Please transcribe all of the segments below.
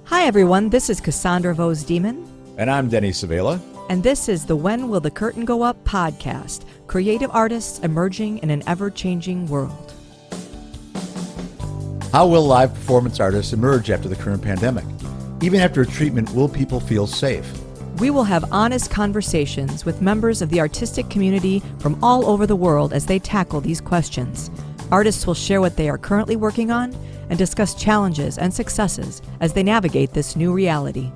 Hi everyone, this is Cassandra Vose Demon. And I'm Denny Savela. And this is the When Will the Curtain Go Up podcast, creative artists emerging in an ever-changing world. How will live performance artists emerge after the current pandemic? Even after a treatment, will people feel safe? We will have honest conversations with members of the artistic community from all over the world as they tackle these questions. Artists will share what they are currently working on and discuss challenges and successes as they navigate this new reality.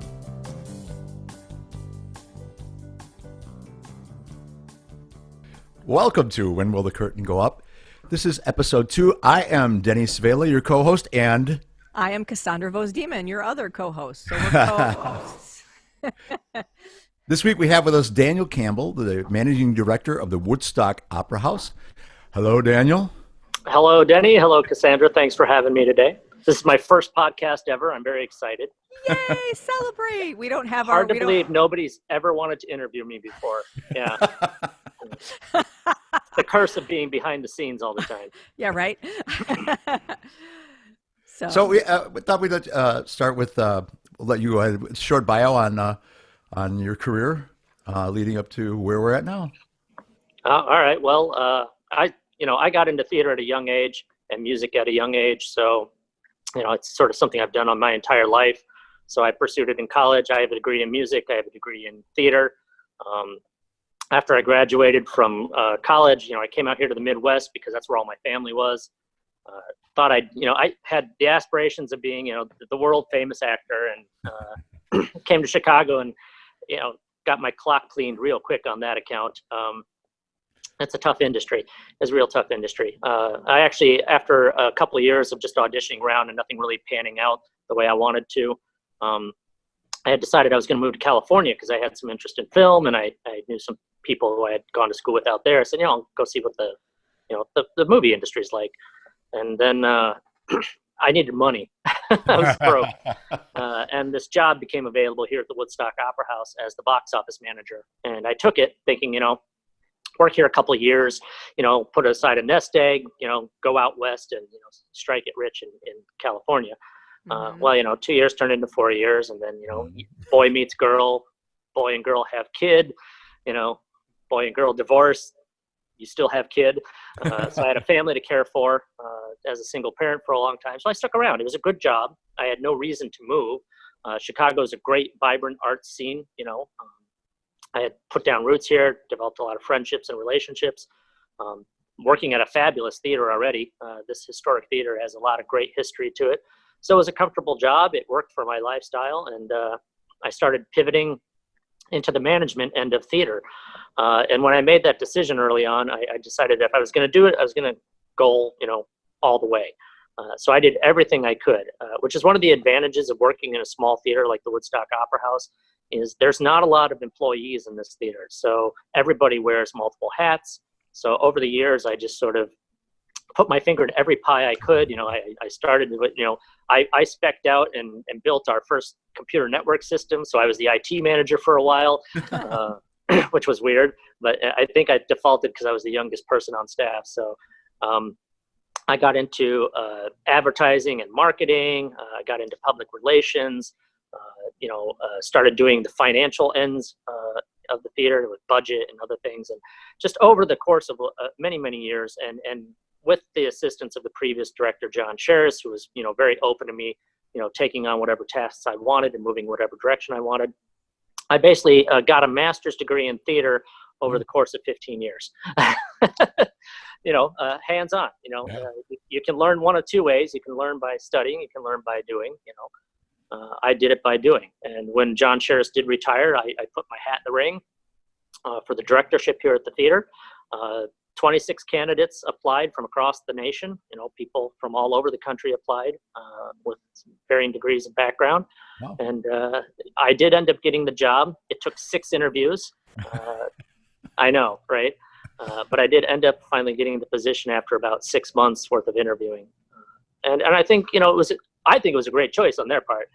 Welcome to When Will the Curtain Go Up? This is episode 2. I am Denny Savela, your co-host, and... I am Cassandra Vose Demon, your other co-host. So we're co-hosts. This week we have with us Daniel Campbell, the managing director of the Woodstock Opera House. Hello, Daniel. Hello, Denny. Hello, Cassandra. Thanks for having me today. This is my first podcast ever. I'm very excited. Yay, celebrate. We don't have Hard to believe nobody's ever wanted to interview me before. Yeah. The curse of being behind the scenes all the time. Yeah, right? So we thought we'd start with, we'll let you go ahead with a short bio on your career leading up to where we're at now. All right. Well, I got into theater at a young age and music at a young age. So, it's sort of something I've done on my entire life. So I pursued it in college. I have a degree in music. I have a degree in theater. After I graduated from college, I came out here to the Midwest because that's where all my family was. Thought I had the aspirations of being, the world famous actor, and came to Chicago and, got my clock cleaned real quick on that account. It's a tough industry. It's a real tough industry. I actually, after a couple of years of just auditioning around and nothing really panning out the way I wanted to, I had decided I was going to move to California because I had some interest in film, and I knew some people who I had gone to school with out there. I said, I'll go see what the movie industry is like. And then I needed money. I was broke. And this job became available here at the Woodstock Opera House as the box office manager. And I took it thinking, work here a couple of years, put aside a nest egg, go out west and, strike it rich in California. Mm-hmm. Well, 2 years turned into 4 years, and then, boy meets girl, boy and girl have kid, boy and girl divorce, you still have kid. So I had a family to care for as a single parent for a long time. So I stuck around. It was a good job. I had no reason to move. Chicago is a great, vibrant arts scene. I had put down roots here, developed a lot of friendships and relationships. Working at a fabulous theater already. This historic theater has a lot of great history to it. So it was a comfortable job. It worked for my lifestyle. And I started pivoting into the management end of theater. And when I made that decision early on, I decided if I was going to do it, I was going to go, all the way. So I did everything I could, which is one of the advantages of working in a small theater like the Woodstock Opera House, is there's not a lot of employees in this theater. So everybody wears multiple hats. So over the years, I just sort of put my finger in every pie I could. I started with, I spec'd out and built our first computer network system. So I was the IT manager for a while, which was weird, but I think I defaulted because I was the youngest person on staff. So I got into advertising and marketing. I got into public relations, started doing the financial ends of the theater with budget and other things. And just over the course of many, many years, and with the assistance of the previous director, John Sherris, who was, very open to me, taking on whatever tasks I wanted and moving whatever direction I wanted. I basically got a master's degree in theater over the course of 15 years. Hands-on, you can learn one of two ways. You can learn by studying, you can learn by doing, I did it by doing. And when John Sherris did retire, I put my hat in the ring for the directorship here at the theater. 26 candidates applied from across the nation. People from all over the country applied with varying degrees of background. Wow. And I did end up getting the job. It took 6 interviews. I know, right? But I did end up finally getting the position after about 6 months worth of interviewing. And I think, I think it was a great choice on their part.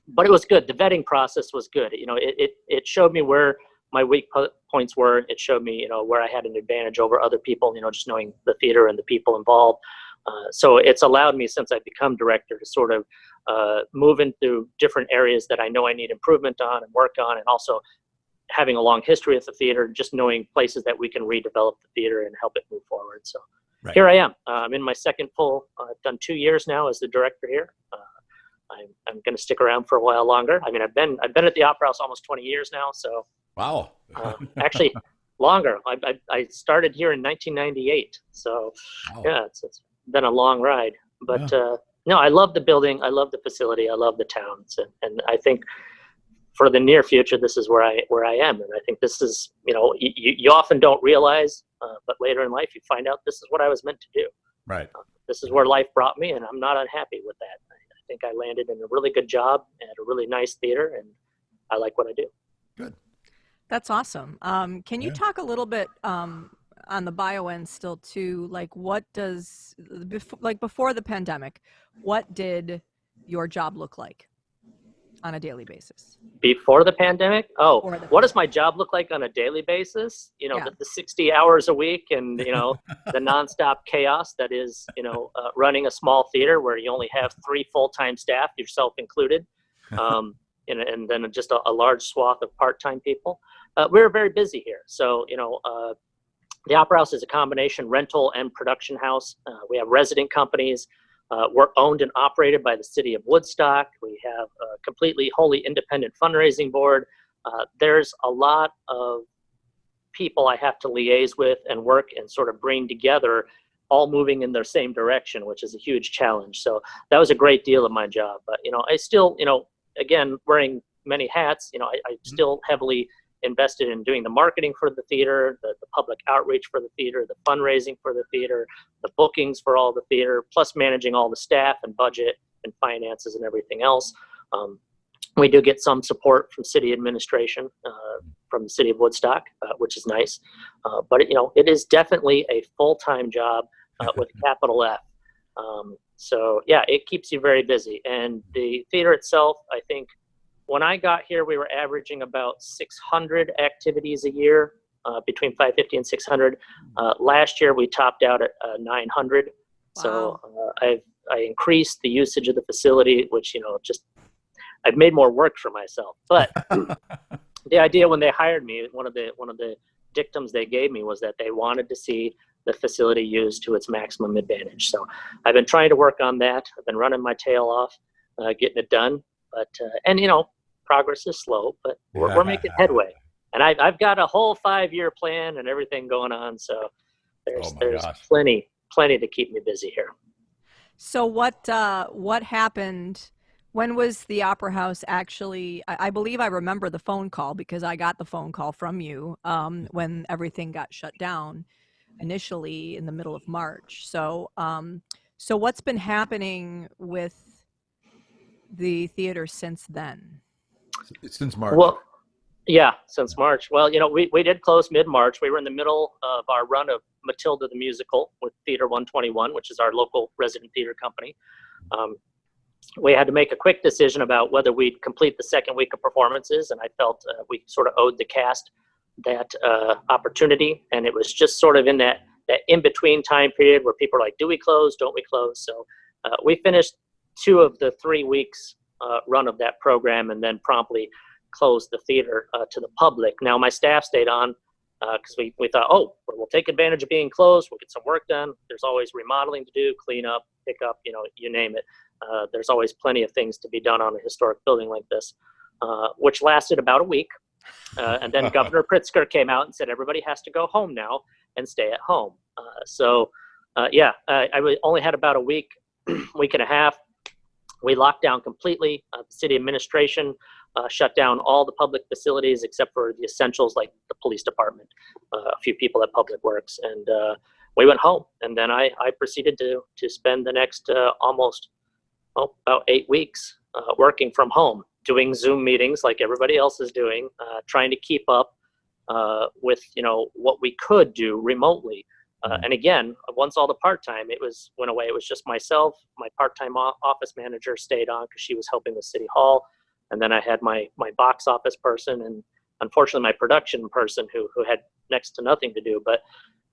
But it was good. The vetting process was good. It showed me where my weak points were. It showed me, where I had an advantage over other people, just knowing the theater and the people involved. So it's allowed me, since I've become director, to sort of moving through different areas that I know I need improvement on and work on, and also having a long history with the theater, just knowing places that we can redevelop the theater and help it move forward. So Right. here I am. I'm in my second full, I've done 2 years now as the director here. I'm going to stick around for a while longer. I mean, I've been at the Opera House almost 20 years now. So Wow. actually longer. I started here in 1998. So Wow. yeah, it's been a long ride, but no, I love the building. I love the facility. I love the towns. And I think for the near future, this is where I am. And I think this is, you often don't realize, but later in life, you find out this is what I was meant to do. Right. This is where life brought me, and I'm not unhappy with that. I think I landed in a really good job at a really nice theater, and I like what I do. Good. That's awesome. Can you talk a little bit on the bio end still too? Like, what does before the pandemic, what did your job look like on a daily basis? Before the pandemic? Oh, Before the what does my job look like on a daily basis? The 60 hours a week and, the nonstop chaos that is, running a small theater where you only have 3 full-time staff, yourself included, and then just a large swath of part-time people. We're very busy here. So, the Opera House is a combination rental and production house. We have resident companies. We're owned and operated by the city of Woodstock. We have a completely wholly independent fundraising board. There's a lot of people I have to liaise with and work and sort of bring together, all moving in their same direction, which is a huge challenge. So that was a great deal of my job. But, I still, again, wearing many hats, I still heavily invested in doing the marketing for the theater, the public outreach for the theater, the fundraising for the theater, the bookings for all the theater, plus managing all the staff and budget and finances and everything else. We do get some support from city administration, from the city of Woodstock, which is nice. But it is definitely a full-time job with a capital F. So yeah, it keeps you very busy. And the theater itself, I think, when I got here, we were averaging about 600 activities a year, between 550 and 600. Last year, we topped out at 900. Wow. So I increased the usage of the facility, which, I've made more work for myself. But the idea when they hired me, one of the dictums they gave me was that they wanted to see the facility used to its maximum advantage. So I've been trying to work on that. I've been running my tail off, getting it done. But progress is slow, but we're making headway. And I've got a whole 5-year plan and everything going on. So there's plenty to keep me busy here. So what happened? When was the Opera House actually? I believe I remember the phone call because I got the phone call from you when everything got shut down initially in the middle of March. So so what's been happening with the theater since then? Since March. Well, yeah, since March. Well, we did close mid-March. We were in the middle of our run of Matilda the Musical with Theater 121, which is our local resident theater company. We had to make a quick decision about whether we'd complete the second week of performances, and I felt we sort of owed the cast that opportunity, and it was just sort of in that in-between time period where people are like, do we close, don't we close? So we finished 2 of the 3 weeks run of that program and then promptly closed the theater to the public. Now my staff stayed on because we thought, we'll take advantage of being closed, we'll get some work done. There's always remodeling to do, clean up, pick up, you name it. There's always plenty of things to be done on a historic building like this, which lasted about a week. And then Governor Pritzker came out and said, everybody has to go home now and stay at home. I only had about a week and a half. We locked down completely. The city administration shut down all the public facilities except for the essentials like the police department, a few people at Public Works. And we went home. And then I proceeded to spend the next about 8 weeks working from home, doing Zoom meetings like everybody else is doing, trying to keep up with what we could do remotely. And again, once all the part-time went away, it was just myself. My part-time office manager stayed on because she was helping with City Hall. And then I had my box office person and unfortunately my production person who had next to nothing to do. But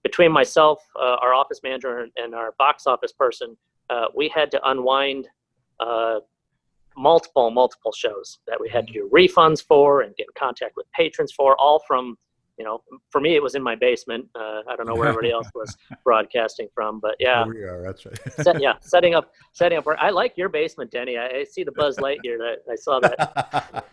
between myself, our office manager and our box office person, we had to unwind multiple shows that we had to do refunds for and get in contact with patrons for, all from, for me, it was in my basement. I don't know where everybody else was broadcasting from, but yeah. Here we are. That's right. Setting up where I like your basement, Denny. I see the Buzz Lightyear that I saw that.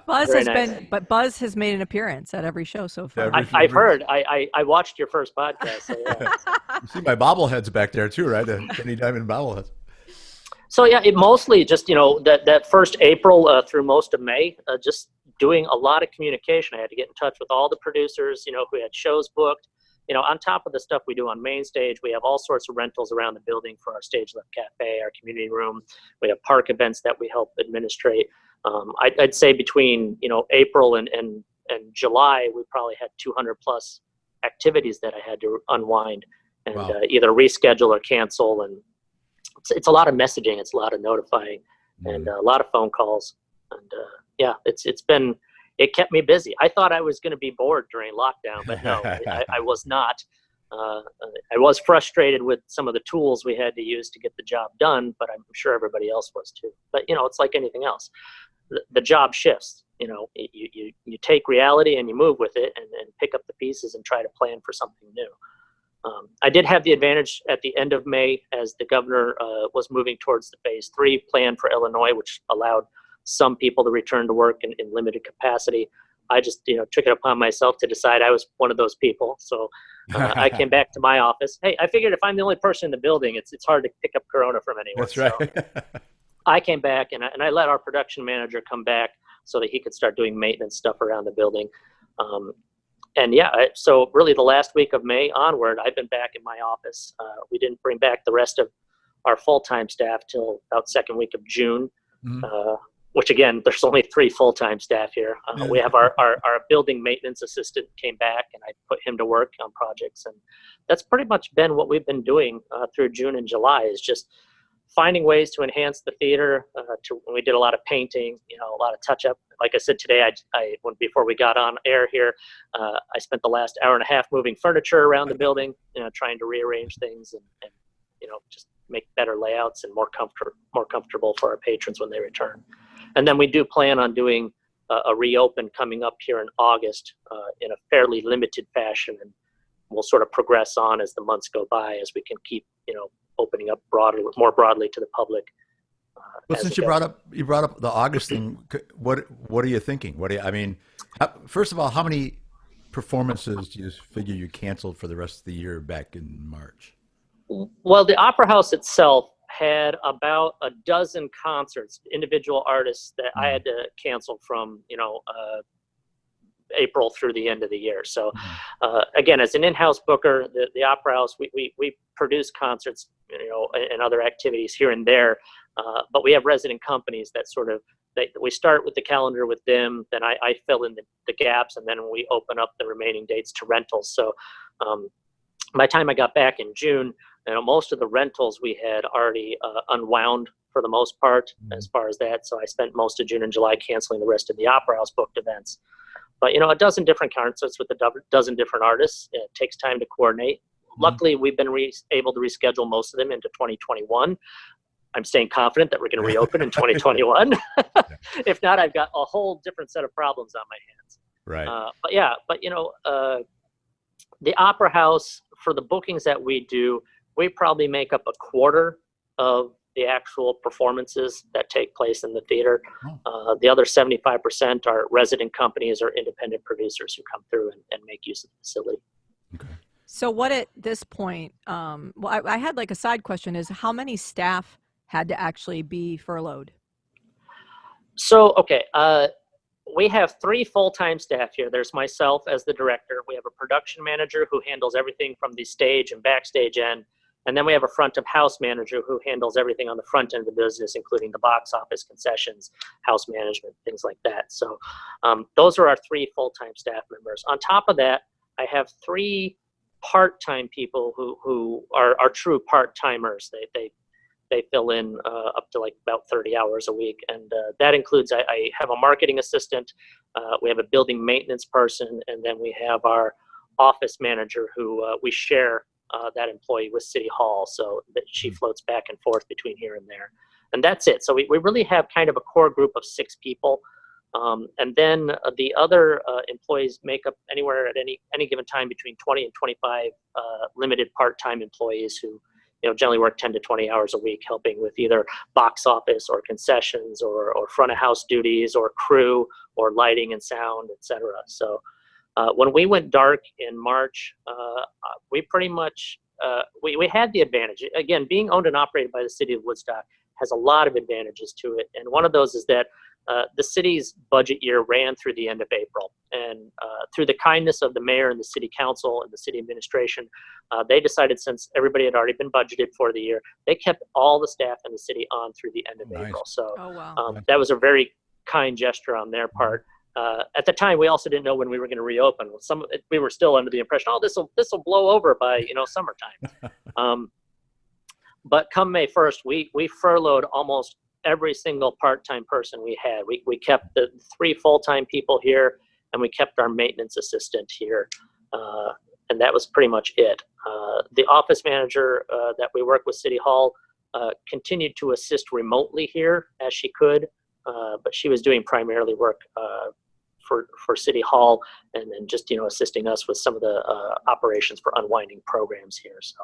Buzz Very has nice. but Buzz has made an appearance at every show so far. I've heard. I watched your first podcast. So yeah. You see my bobbleheads back there too, right? The Kenny Diamond bobbleheads. So yeah, it mostly just, that first April through most of May, just doing a lot of communication. I had to get in touch with all the producers, who had shows booked. On top of the stuff we do on main stage, we have all sorts of rentals around the building for our stage left cafe, our community room. We have park events that we help administrate. I'd say between, April and July, we probably had 200 plus activities that I had to unwind and Wow. Either reschedule or cancel. And it's a lot of messaging. It's a lot of notifying and a lot of phone calls. And yeah, it kept me busy. I thought I was going to be bored during lockdown, but no, I was not. I was frustrated with some of the tools we had to use to get the job done, but I'm sure everybody else was too. But, it's like anything else. The job shifts. You take reality and you move with it and pick up the pieces and try to plan for something new. I did have the advantage at the end of May as the governor was moving towards the phase 3 plan for Illinois, which allowed some people to return to work in limited capacity. I just, took it upon myself to decide I was one of those people. So I came back to my office. Hey, I figured if I'm the only person in the building, it's hard to pick up Corona from anyone. That's right. So I came back and I let our production manager come back so that he could start doing maintenance stuff around the building. And yeah, so really the last week of May onward, I've been back in my office. We didn't bring back the rest of our full-time staff till about second week of June, which again, there's only 3 full-time staff here. We have our building maintenance assistant came back and I put him to work on projects. And that's pretty much been what we've been doing through June and July, is just finding ways to enhance the theater. We did a lot of painting, a lot of touch-up. Like I said today, before we got on air here, I spent the last hour and a half moving furniture around the building, trying to rearrange things and just make better layouts and more comfortable for our patrons when they return. And then we do plan on doing a reopen coming up here in August in a fairly limited fashion, and we'll sort of progress on as the months go by as we can keep opening up more broadly to the public. Well, since you brought up the August thing, what are you thinking? First of all, how many performances do you figure you canceled for the rest of the year back in March? Well, the Opera House itself had about a dozen concerts, individual artists that I had to cancel from, April through the end of the year. So again, as an in-house booker, the Opera House, we produce concerts, and other activities here and there. But we have resident companies that we start with the calendar with them, then I fill in the gaps, and then we open up the remaining dates to rentals. So by the time I got back in June, most of the rentals we had already unwound for the most part as far as that. So I spent most of June and July canceling the rest of the Opera House booked events. But, a dozen different concerts with a dozen different artists. It takes time to coordinate. Luckily, we've been able to reschedule most of them into 2021. I'm staying confident that we're going to reopen in 2021. If not, I've got a whole different set of problems on my hands. Right. The Opera House, for the bookings that we do, we probably make up a quarter of the actual performances that take place in the theater. The other 75% are resident companies or independent producers who come through and make use of the facility. Okay. So what at this point, I had like a side question, is how many staff had to actually be furloughed? So, okay, we have 3 full-time staff here. There's myself as the director. We have a production manager who handles everything from the stage and backstage end. And then we have a front of house manager who handles everything on the front end of the business, including the box office, concessions, house management, things like that. So those are our 3 full-time staff members. On top of that, I have 3 part-time people who are true part-timers. They fill in up to like about 30 hours a week. And that includes, I have a marketing assistant, we have a building maintenance person, and then we have our office manager who we share that employee with City Hall, so that she floats back and forth between here and there. and that's it. So we really have kind of a core group of 6 people. And then the other employees make up anywhere at any given time between 20 and 25 limited part-time employees who, generally work 10 to 20 hours a week, helping with either box office or concessions or front of house duties or crew or lighting and sound, etc. So when we went dark in March, we pretty much we had the advantage. Again, being owned and operated by the city of Woodstock has a lot of advantages to it, and one of those is that the city's budget year ran through the end of April, and through the kindness of the mayor and the city council and the city administration, they decided, since everybody had already been budgeted for the year, they kept all the staff in the city on through the end of April. So that was a very kind gesture on their part. At the time, we also didn't know when we were going to reopen. We were still under the impression, this will blow over by summertime. But come May 1st, we furloughed almost every single part-time person we had. We kept the 3 full-time people here, and we kept our maintenance assistant here, and that was pretty much it. The office manager that we work with City Hall continued to assist remotely here as she could, but she was doing primarily work for City Hall, and then just assisting us with some of the operations for unwinding programs here. So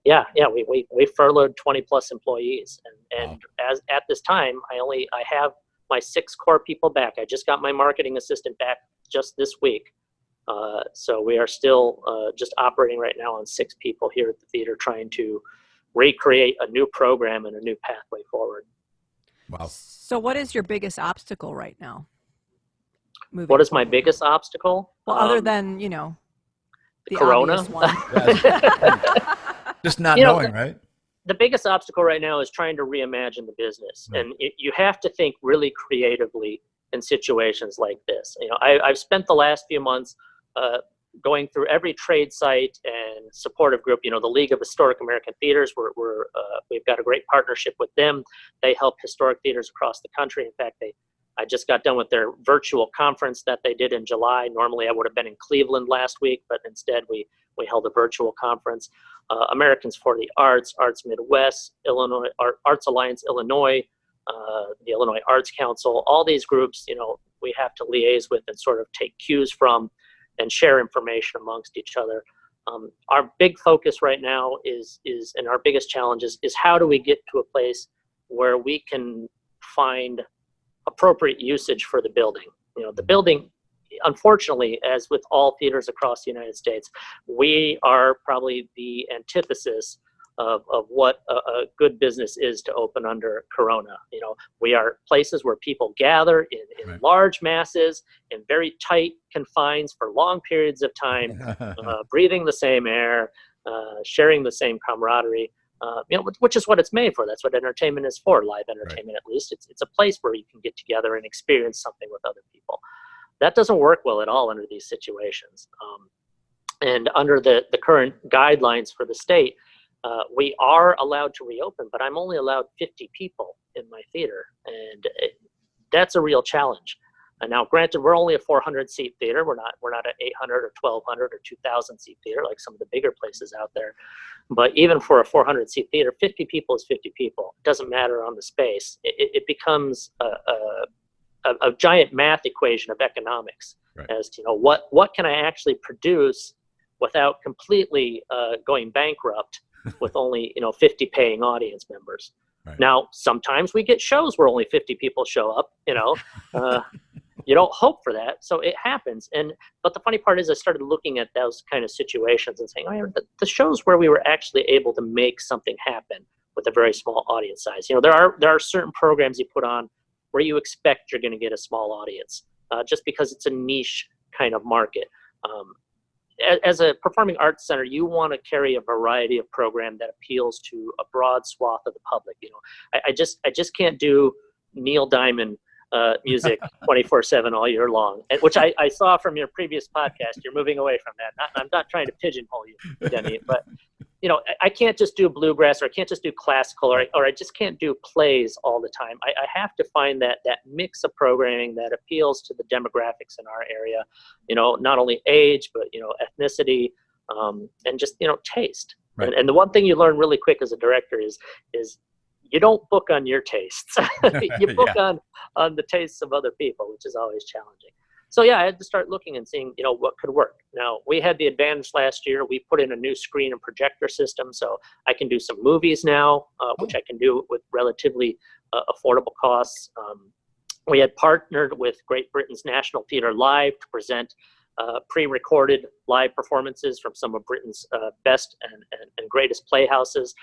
we furloughed 20 plus employees, and as at this time I have my 6 core people back. I just got my marketing assistant back just this week, so we are still just operating right now on 6 people here at the theater, trying to recreate a new program and a new pathway forward. Wow. So what is your biggest obstacle right now? What is my biggest obstacle? Well, other than, the Corona. obvious one. Just not knowing, right? The biggest obstacle right now is trying to reimagine the business. Right. And you have to think really creatively in situations like this. I've spent the last few months going through every trade site and supportive group. The League of Historic American Theaters, we've got a great partnership with them. They help historic theaters across the country. In fact, I just got done with their virtual conference that they did in July. Normally I would have been in Cleveland last week, but instead we held a virtual conference. Americans for the Arts, Arts Midwest, Illinois, Arts Alliance Illinois, the Illinois Arts Council, all these groups, we have to liaise with and sort of take cues from and share information amongst each other. Our big focus right now is and our biggest challenge is how do we get to a place where we can find appropriate usage for the building. The building, unfortunately, as with all theaters across the United States, we are probably the antithesis of what a good business is to open under Corona. We are places where people gather in right. large masses, in very tight confines for long periods of time, breathing the same air, sharing the same camaraderie. Which is what it's made for. That's what entertainment is for, live entertainment. Right. At least it's a place where you can get together and experience something with other people. That doesn't work well at all under these situations. And under the current guidelines for the state, we are allowed to reopen, but I'm only allowed 50 people in my theater, and that's a real challenge. And now, granted, we're only a 400-seat theater. We're not an 800 or 1,200 or 2,000-seat theater like some of the bigger places out there. But even for a 400-seat theater, 50 people is 50 people. It doesn't matter on the space. It becomes a giant math equation of economics right. as to what can I actually produce without completely going bankrupt with only 50 paying audience members. Right. Now, sometimes we get shows where only 50 people show up. You don't hope for that, so it happens. But the funny part is I started looking at those kind of situations and saying, the shows where we were actually able to make something happen with a very small audience size. There are certain programs you put on where you expect you're going to get a small audience, just because it's a niche kind of market. As a performing arts center, you want to carry a variety of program that appeals to a broad swath of the public. I just can't do Neil Diamond music 24/7 all year long, which I saw from your previous podcast. You're moving away from that. I'm not trying to pigeonhole you, Denny, but I can't just do bluegrass, or I can't just do classical, or I just can't do plays all the time. I have to find that mix of programming that appeals to the demographics in our area, not only age, but ethnicity, and just taste. Right. And the one thing you learn really quick as a director is you don't book on your tastes. You book Yeah. on the tastes of other people, which is always challenging. So yeah, I had to start looking and seeing, what could work. Now, we had the advantage last year. We put in a new screen and projector system, so I can do some movies now, which I can do with relatively affordable costs. We had partnered with Great Britain's National Theatre Live to present pre-recorded live performances from some of Britain's best and greatest playhouses.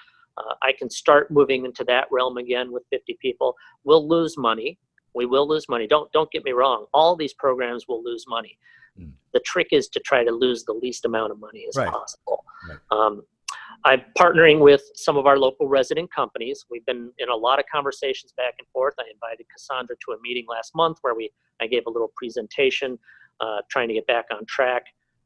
I can start moving into that realm again with 50 people. We'll lose money. We will lose money. Don't get me wrong. All these programs will lose money. The trick is to try to lose the least amount of money as possible. Right. I'm partnering with some of our local resident companies. We've been in a lot of conversations back and forth. I invited Cassandra to a meeting last month where I gave a little presentation, trying to get back on track,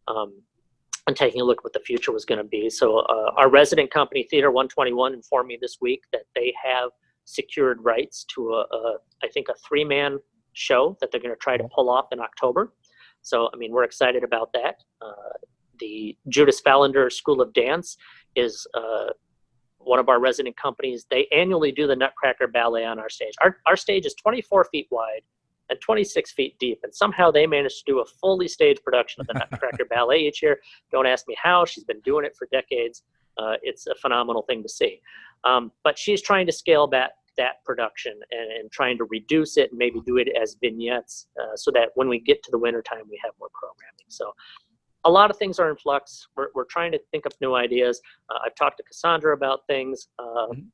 and taking a look at what the future was going to be. So our resident company, Theater 121, informed me this week that they have secured rights to I think a 3-man show that they're going to try to pull off in October. So, I mean, we're excited about that. The Judas Fallender School of Dance is one of our resident companies. They annually do the Nutcracker Ballet on our stage. Our stage is 24 feet wide and 26 feet deep, and somehow they managed to do a fully staged production of the Nutcracker Ballet each year. Don't ask me how. She's been doing it for decades. It's a phenomenal thing to see. But she's trying to scale back that production and trying to reduce it and maybe do it as vignettes so that when we get to the wintertime, we have more programming. So a lot of things are in flux. We're trying to think of new ideas. I've talked to Cassandra about things. I'm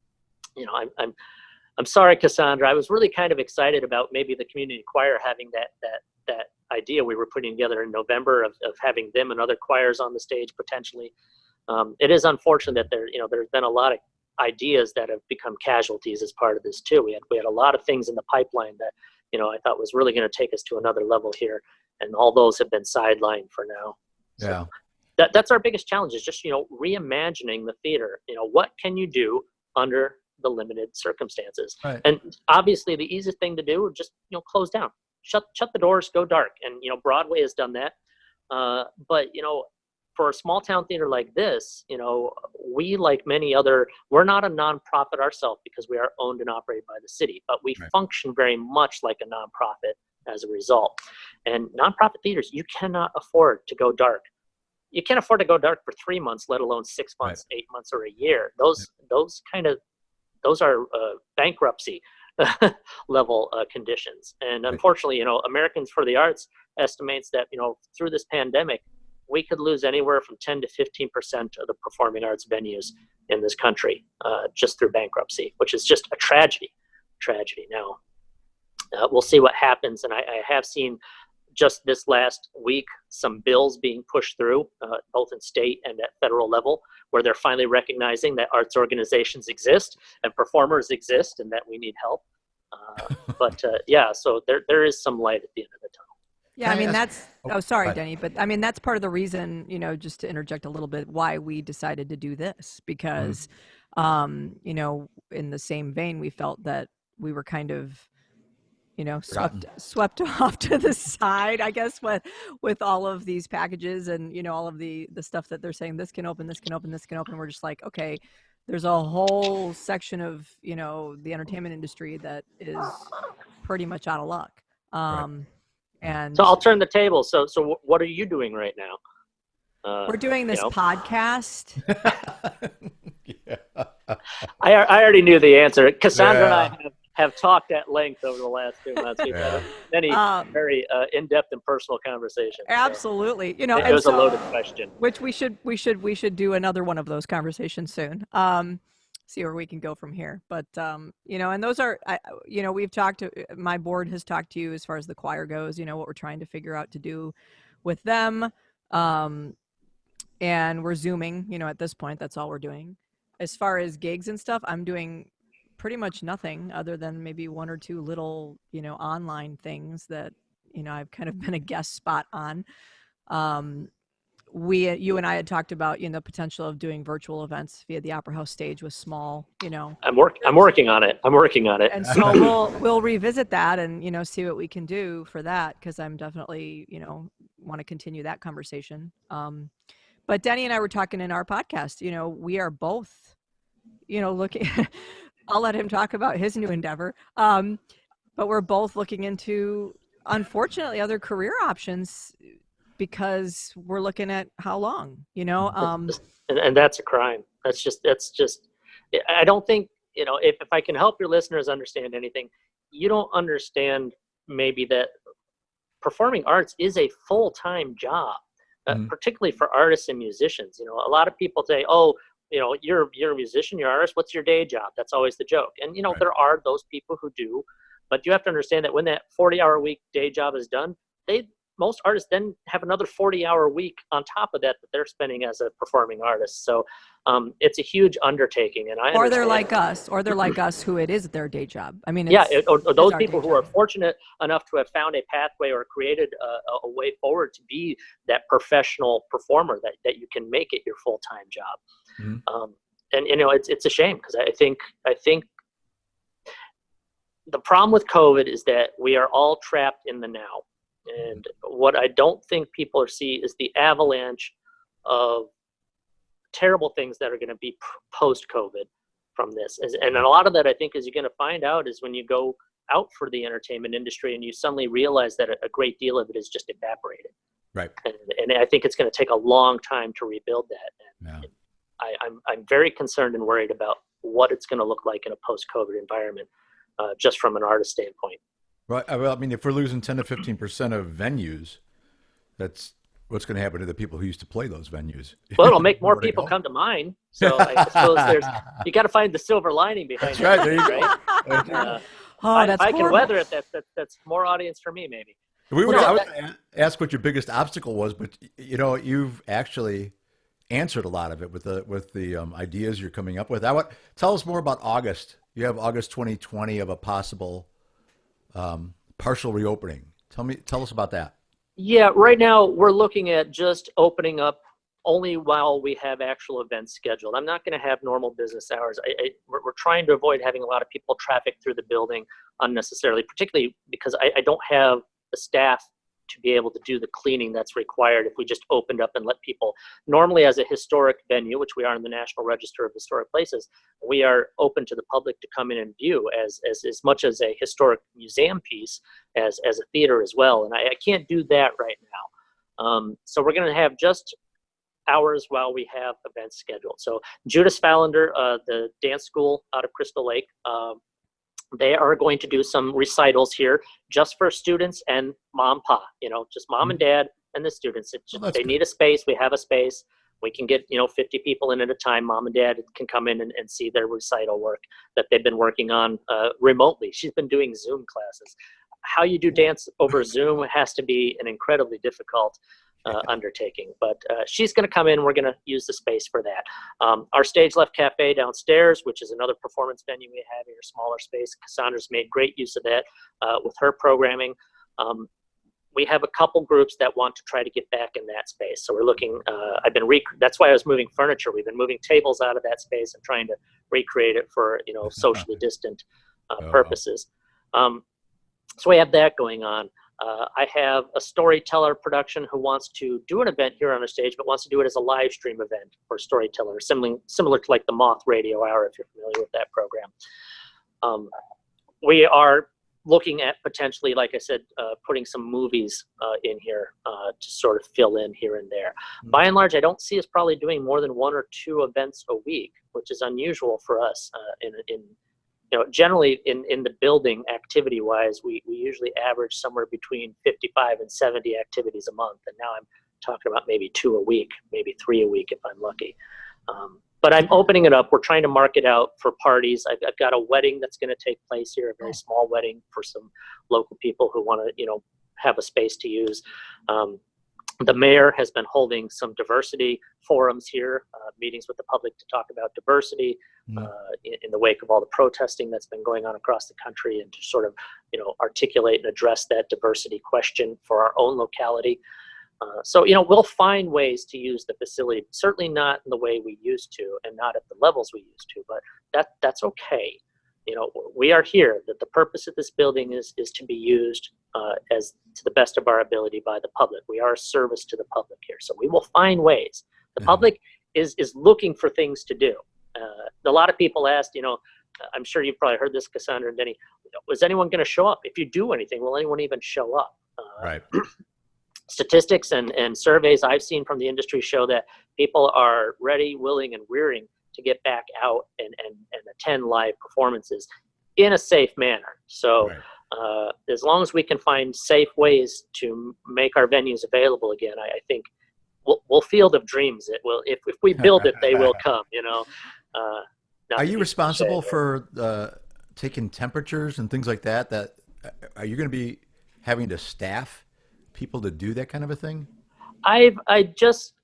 sorry, Cassandra. I was really kind of excited about maybe the community choir having that idea we were putting together in November of having them and other choirs on the stage potentially. It is unfortunate that there's been a lot of ideas that have become casualties as part of this too. We had a lot of things in the pipeline that I thought was really going to take us to another level here, and all those have been sidelined for now. Yeah. So that's our biggest challenge is just reimagining the theater. What can you do under the limited circumstances? Right. And obviously the easiest thing to do is just close down, shut the doors, go dark. And Broadway has done that. But for a small town theater like this, we, like many other, we're not a nonprofit ourselves because we are owned and operated by the city, but we function very much like a nonprofit as a result. And nonprofit theaters, you cannot afford to go dark. You can't afford to go dark for 3 months, let alone 6 months, 8 months, or a year. Those are bankruptcy level conditions. And unfortunately, Americans for the Arts estimates that, through this pandemic, we could lose anywhere from 10 to 15% of the performing arts venues in this country just through bankruptcy, which is just a tragedy. Now, we'll see what happens. And I have seen just this last week some bills being pushed through, both in state and at federal level, where they're finally recognizing that arts organizations exist and performers exist and that we need help. So there is some light at the end of the tunnel. Yeah, I mean, sorry, Denny, but I mean, that's part of the reason, just to interject a little bit, why we decided to do this, because, in the same vein, we felt that we were kind of, swept off to the side, I guess, with all of these packages and, all of the stuff that they're saying, this can open, this can open, this can open. We're just like, okay, there's a whole section of, the entertainment industry that is pretty much out of luck. And so I'll turn the table. So what are you doing right now? We're doing this podcast. Yeah. I already knew the answer. Cassandra and I have talked at length over the last 2 months. We've had many very in-depth and personal conversations. Absolutely. So it was a loaded question. Which we should do another one of those conversations soon. See where we can go from here. But, and those are, we've talked to, my board has talked to you as far as the choir goes, what we're trying to figure out to do with them. And we're Zooming, at this point, that's all we're doing. As far as gigs and stuff, I'm doing pretty much nothing other than maybe 1 or 2 little, online things that, I've kind of been a guest spot on. You and I had talked about, the potential of doing virtual events via the Opera House stage with small, I'm working on it. And so we'll revisit that and, see what we can do for that. 'Cause I'm definitely, want to continue that conversation. But Denny and I were talking in our podcast, we are both, looking, I'll let him talk about his new endeavor. But we're both looking into, unfortunately, other career options because we're looking at how long, and that's a crime. That's just, I don't think, if I can help your listeners understand anything, you don't understand maybe that performing arts is a full-time job, particularly for artists and musicians. A lot of people say, oh, you're a musician, you're an artist, what's your day job? That's always the joke. And, Right. there are those people who do, but you have to understand that when that 40-hour-a-week day job is done, most artists then have another 40-hour week on top of that they're spending as a performing artist. So it's a huge undertaking. And or they're like us, who it is their day job. I mean, or those our people day who are job. fortunate enough to have found a pathway or created a way forward to be that professional performer that you can make it your full-time job. Mhm. And it's a shame, because I think the problem with COVID is that we are all trapped in the now. And what I don't think people see is the avalanche of terrible things that are going to be post-COVID from this. And a lot of that, I think, is you're going to find out is when you go out for the entertainment industry and you suddenly realize that a great deal of it is just evaporated. Right. And I think it's going to take a long time to rebuild that. Yeah. And I'm very concerned and worried about what it's going to look like in a post-COVID environment, just from an artist standpoint. Right. Well, I mean, if we're losing 10 to 15% of venues, that's what's going to happen to the people who used to play those venues. Well, it'll make more Where to people go? come to mine. So I suppose you got to find the silver lining behind That's right. There you everything, go. right? That's if I can horrible. weather it, that's more audience for me, maybe. I was going to ask what your biggest obstacle was, but you've actually answered a lot of it with the ideas you're coming up with. Tell us more about August. You have August 2020 of a possible partial reopening. Tell us about that. Yeah, right now we're looking at just opening up only while we have actual events scheduled. I'm not going to have normal business hours. We're trying to avoid having a lot of people traffic through the building unnecessarily, particularly because I don't have the staff to be able to do the cleaning that's required if we just opened up and let people. Normally, as a historic venue, which we are in the National Register of Historic Places, we are open to the public to come in and view as much as a historic museum piece as a theater as well. And I can't do that right now. So we're going to have just hours while we have events scheduled. So Judas Fallender, the dance school out of Crystal Lake, they are going to do some recitals here just for students and mom, pa, just mom and dad and the students. They need a space. We have a space. We can get, 50 people in at a time. Mom and dad can come in and see their recital work that they've been working on remotely. She's been doing Zoom classes. How you do dance over Zoom has to be an incredibly difficult undertaking, but she's going to come in. We're going to use the space for that. Our Stage Left Cafe downstairs, which is another performance venue we have here, a smaller space. Cassandra's made great use of that with her programming. We have a couple groups that want to try to get back in that space. So we're looking, that's why I was moving furniture. We've been moving tables out of that space and trying to recreate it for, socially distant purposes. So we have that going on. I have a storyteller production who wants to do an event here on the stage, but wants to do it as a live stream event for storyteller, similar to like the Moth Radio Hour, if you're familiar with that program. We are looking at potentially, like I said, putting some movies in here to sort of fill in here and there. By and large, I don't see us probably doing more than 1 or 2 events a week, which is unusual for us generally in the building activity wise, we usually average somewhere between 55 and 70 activities a month. And now I'm talking about maybe 2 a week, maybe 3 a week if I'm lucky. But I'm opening it up. We're trying to market out for parties. I've got a wedding that's going to take place here, a very small wedding for some local people who want to, have a space to use. The mayor has been holding some diversity forums here, meetings with the public to talk about diversity in the wake of all the protesting that's been going on across the country, and to sort of, articulate and address that diversity question for our own locality. So, we'll find ways to use the facility, certainly not in the way we used to and not at the levels we used to, but that's okay. We are here, that the purpose of this building is to be used as to the best of our ability by the public. We are a service to the public here. So we will find ways. The public is looking for things to do. A lot of people asked, I'm sure you've probably heard this, Cassandra and Denny. Was anyone going to show up? If you do anything, will anyone even show up? Right. Statistics and surveys I've seen from the industry show that people are ready, willing, and wearing to get back out and attend live performances in a safe manner. So as long as we can find safe ways to make our venues available again, I think we'll field of dreams. It will, if we build it, they will come, Are you responsible for taking temperatures and things like that? Are you going to be having to staff people to do that kind of a thing? I just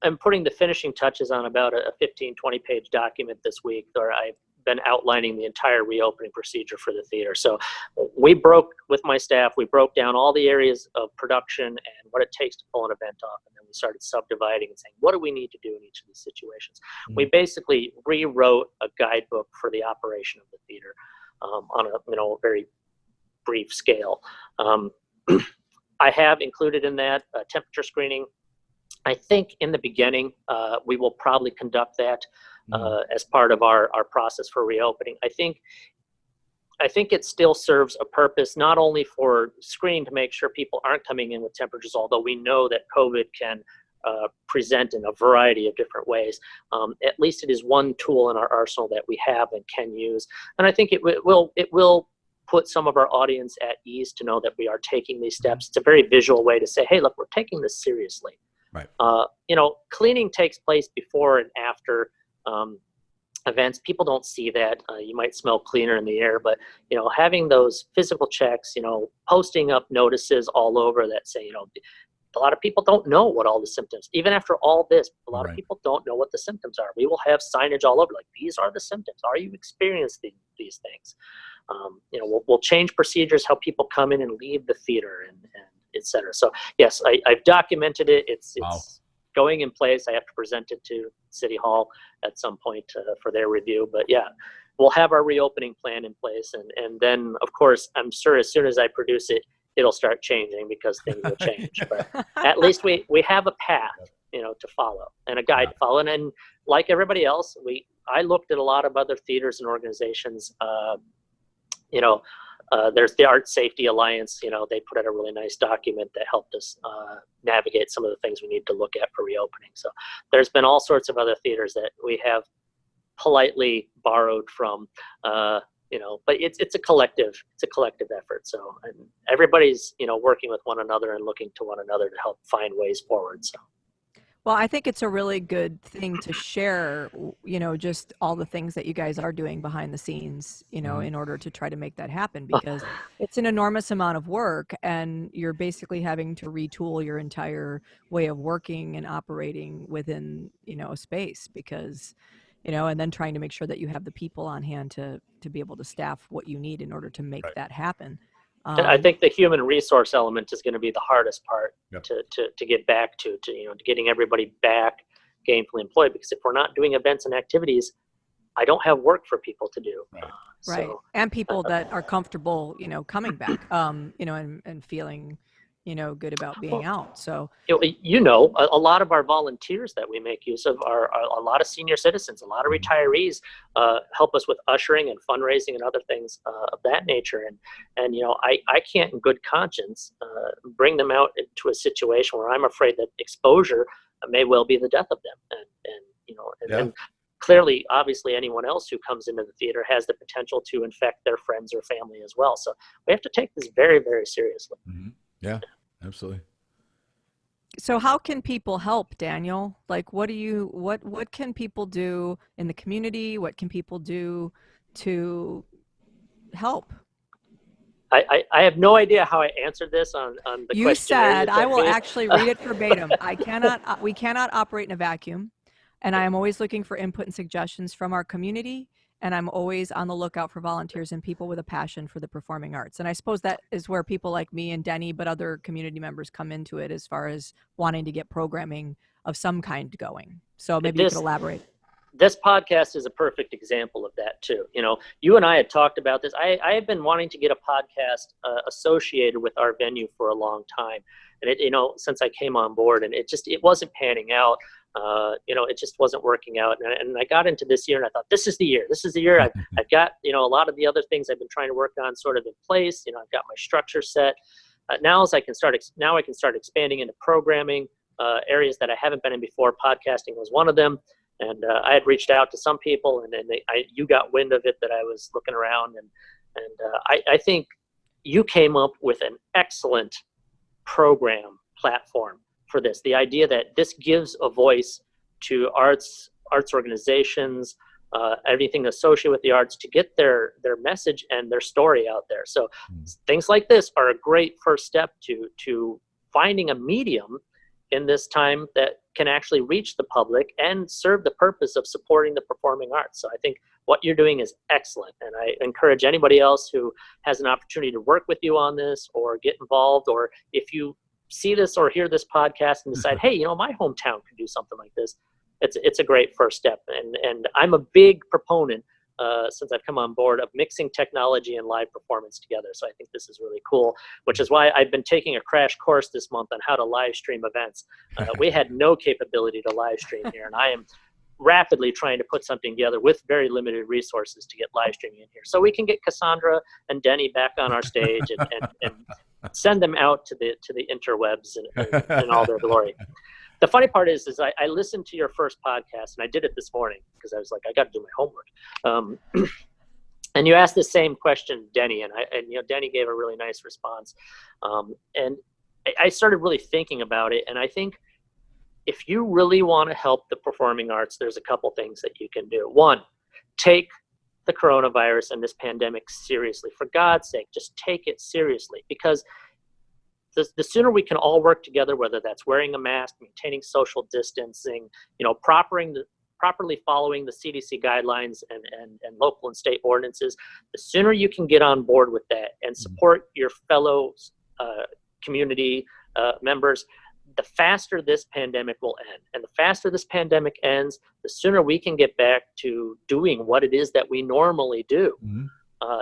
am putting the finishing touches on about a 15, 20-page document this week, where I've been outlining the entire reopening procedure for the theater. So with my staff, we broke down all the areas of production and what it takes to pull an event off. And then we started subdividing and saying, what do we need to do in each of these situations? Mm-hmm. We basically rewrote a guidebook for the operation of the theater on a very brief scale. I have included in that temperature screening. I think in the beginning, we will probably conduct that as part of our process for reopening. I think it still serves a purpose, not only for screening to make sure people aren't coming in with temperatures, although we know that COVID can present in a variety of different ways. At least it is one tool in our arsenal that we have and can use. And I think it will put some of our audience at ease to know that we are taking these steps. It's a very visual way to say, hey, look, we're taking this seriously. Right. Cleaning takes place before and after events. People don't see that. You might smell cleaner in the air, but having those physical checks, posting up notices all over that say, a lot of people don't know what all the symptoms, even after all this, a lot of people don't know what the symptoms are. We will have signage all over, like, these are the symptoms. Are you experiencing these things? We'll change procedures, how people come in and leave the theater and et cetera. So yes, I've documented it. It's going in place. I have to present it to City Hall at some point for their review. But yeah, we'll have our reopening plan in place. And then, of course, I'm sure as soon as I produce it, it'll start changing because things will change. But at least we have a path, to follow and a guide to follow. And like everybody else, I looked at a lot of other theaters and organizations. There's the Art Safety Alliance. They put out a really nice document that helped us navigate some of the things we need to look at for reopening. So there's been all sorts of other theaters that we have politely borrowed from, but it's a collective effort. So and everybody's, working with one another and looking to one another to help find ways forward. So. Well, I think it's a really good thing to share, just all the things that you guys are doing behind the scenes, in order to try to make that happen, because it's an enormous amount of work, and you're basically having to retool your entire way of working and operating within, a space, because, and then trying to make sure that you have the people on hand to be able to staff what you need in order to make that happen. And I think the human resource element is going to be the hardest part to get back to getting everybody back gainfully employed, because if we're not doing events and activities, I don't have work for people to do. Right. And people that are comfortable, coming back, and feeling, good about being out. So, a lot of our volunteers that we make use of are a lot of senior citizens, a lot of retirees help us with ushering and fundraising and other things of that nature. And I can't in good conscience bring them out into a situation where I'm afraid that exposure may well be the death of them. And clearly, obviously, anyone else who comes into the theater has the potential to infect their friends or family as well. So we have to take this very, very seriously. Mm-hmm. Yeah, absolutely. So how can people help, Daniel? Like, what can people do in the community? What can people do to help? I have no idea how I answered this on the you questionnaire. Said, I will actually read it verbatim. We cannot operate in a vacuum. And I am always looking for input and suggestions from our community. And I'm always on the lookout for volunteers and people with a passion for the performing arts. And I suppose that is where people like me and Denny, but other community members come into it, as far as wanting to get programming of some kind going. So maybe you could elaborate. This podcast is a perfect example of that too. You and I had talked about this. I have been wanting to get a podcast associated with our venue for a long time. And since I came on board, and it wasn't panning out. it just wasn't working out. And I got into this year and I thought, this is the year. This is the year. I've got, a lot of the other things I've been trying to work on sort of in place. I've got my structure set. Now I can start expanding into programming areas that I haven't been in before. Podcasting was one of them. And I had reached out to some people, and then you got wind of it that I was looking around. And I think you came up with an excellent program platform for this. The idea that this gives a voice to arts organizations, everything associated with the arts, to get their message and their story out there. So things like this are a great first step to finding a medium in this time that can actually reach the public and serve the purpose of supporting the performing arts. So I think what you're doing is excellent. And I encourage anybody else who has an opportunity to work with you on this or get involved, or if you see this or hear this podcast and decide, hey, my hometown could do something like this, it's a great first step. And I'm a big proponent, since I've come on board, of mixing technology and live performance together. So I think this is really cool, which is why I've been taking a crash course this month on how to live stream events. We had no capability to live stream here, and I am rapidly trying to put something together with very limited resources to get live streaming in here, so we can get Cassandra and Denny back on our stage and send them out to the interwebs and all their glory. The funny part is I listened to your first podcast, and I did it this morning because I was like, I got to do my homework. And you asked the same question, Denny, and Denny gave a really nice response. And I started really thinking about it, and I think if you really want to help the performing arts, there's a couple things that you can do. One, take the coronavirus and this pandemic seriously. For God's sake, just take it seriously, because the sooner we can all work together, whether that's wearing a mask, maintaining social distancing, properly following the CDC guidelines and local and state ordinances, the sooner you can get on board with that and support your fellow community members, the faster this pandemic will end. And the faster this pandemic ends, the sooner we can get back to doing what it is that we normally do.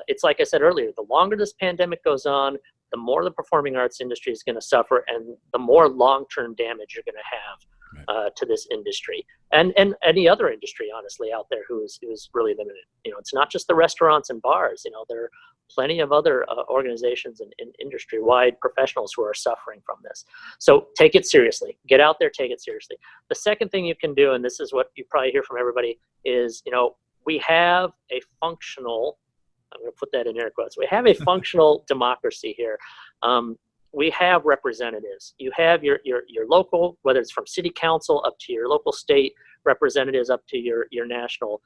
It's like I said earlier, the longer this pandemic goes on, the more the performing arts industry is going to suffer, and the more long-term damage you're going to have to this industry and any other industry, honestly, out there who is really limited. It's not just the restaurants and bars. There are plenty of other organizations and industry-wide professionals who are suffering from this. So take it seriously. Get out there, take it seriously. The second thing you can do, and this is what you probably hear from everybody, is we have a functional, I'm going to put that in air quotes, we have a functional democracy here. We have representatives. You have your local, whether it's from city council up to your local state representatives, up to your national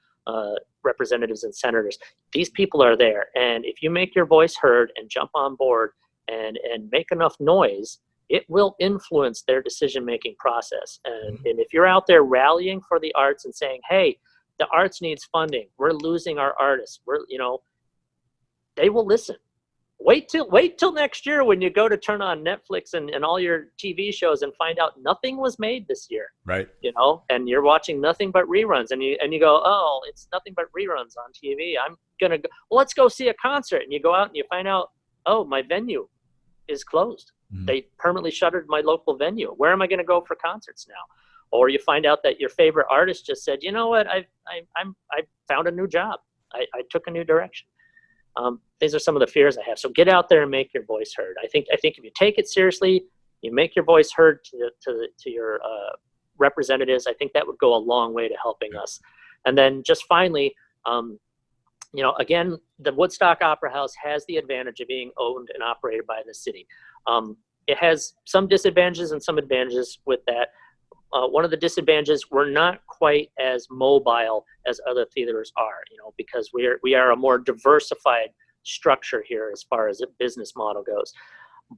representatives and senators. These people are there. And if you make your voice heard and jump on board and make enough noise, it will influence their decision-making process. And if you're out there rallying for the arts and saying, hey, the arts needs funding, we're losing our artists, they will listen. Wait till next year when you go to turn on Netflix and all your TV shows and find out nothing was made this year. Right. And you're watching nothing but reruns, and you go, oh, it's nothing but reruns on TV. I'm gonna go. Well, let's go see a concert, and you go out and you find out, oh, my venue is closed. They permanently shuttered my local venue. Where am I going to go for concerts now? Or you find out that your favorite artist just said, you know what, I found a new job. I took a new direction. These are some of the fears I have. So get out there and make your voice heard. I think if you take it seriously, you make your voice heard to your representatives, I think that would go a long way to helping us. And then just finally, again, the Woodstock Opera House has the advantage of being owned and operated by the city. It has some disadvantages and some advantages with that. One of the disadvantages, we're not quite as mobile as other theaters are, because we are a more diversified structure here as far as a business model goes.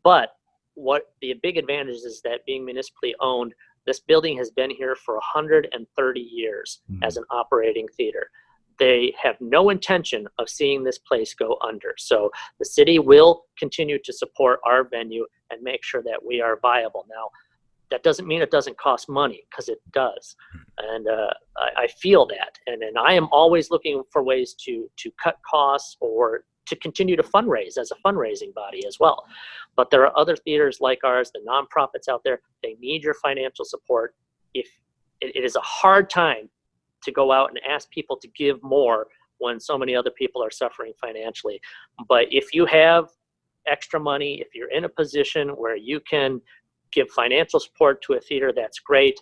But what the big advantage is that being municipally owned, this building has been here for 130 years as an operating theater. They have no intention of seeing this place go under. So the city will continue to support our venue and make sure that we are viable. Now, that doesn't mean it doesn't cost money, because it does. And I feel that. And I am always looking for ways to cut costs or to continue to fundraise as a fundraising body as well. But there are other theaters like ours, the nonprofits out there, they need your financial support. If it is a hard time to go out and ask people to give more when so many other people are suffering financially. But if you have extra money, if you're in a position where you can give financial support to a theater, that's great.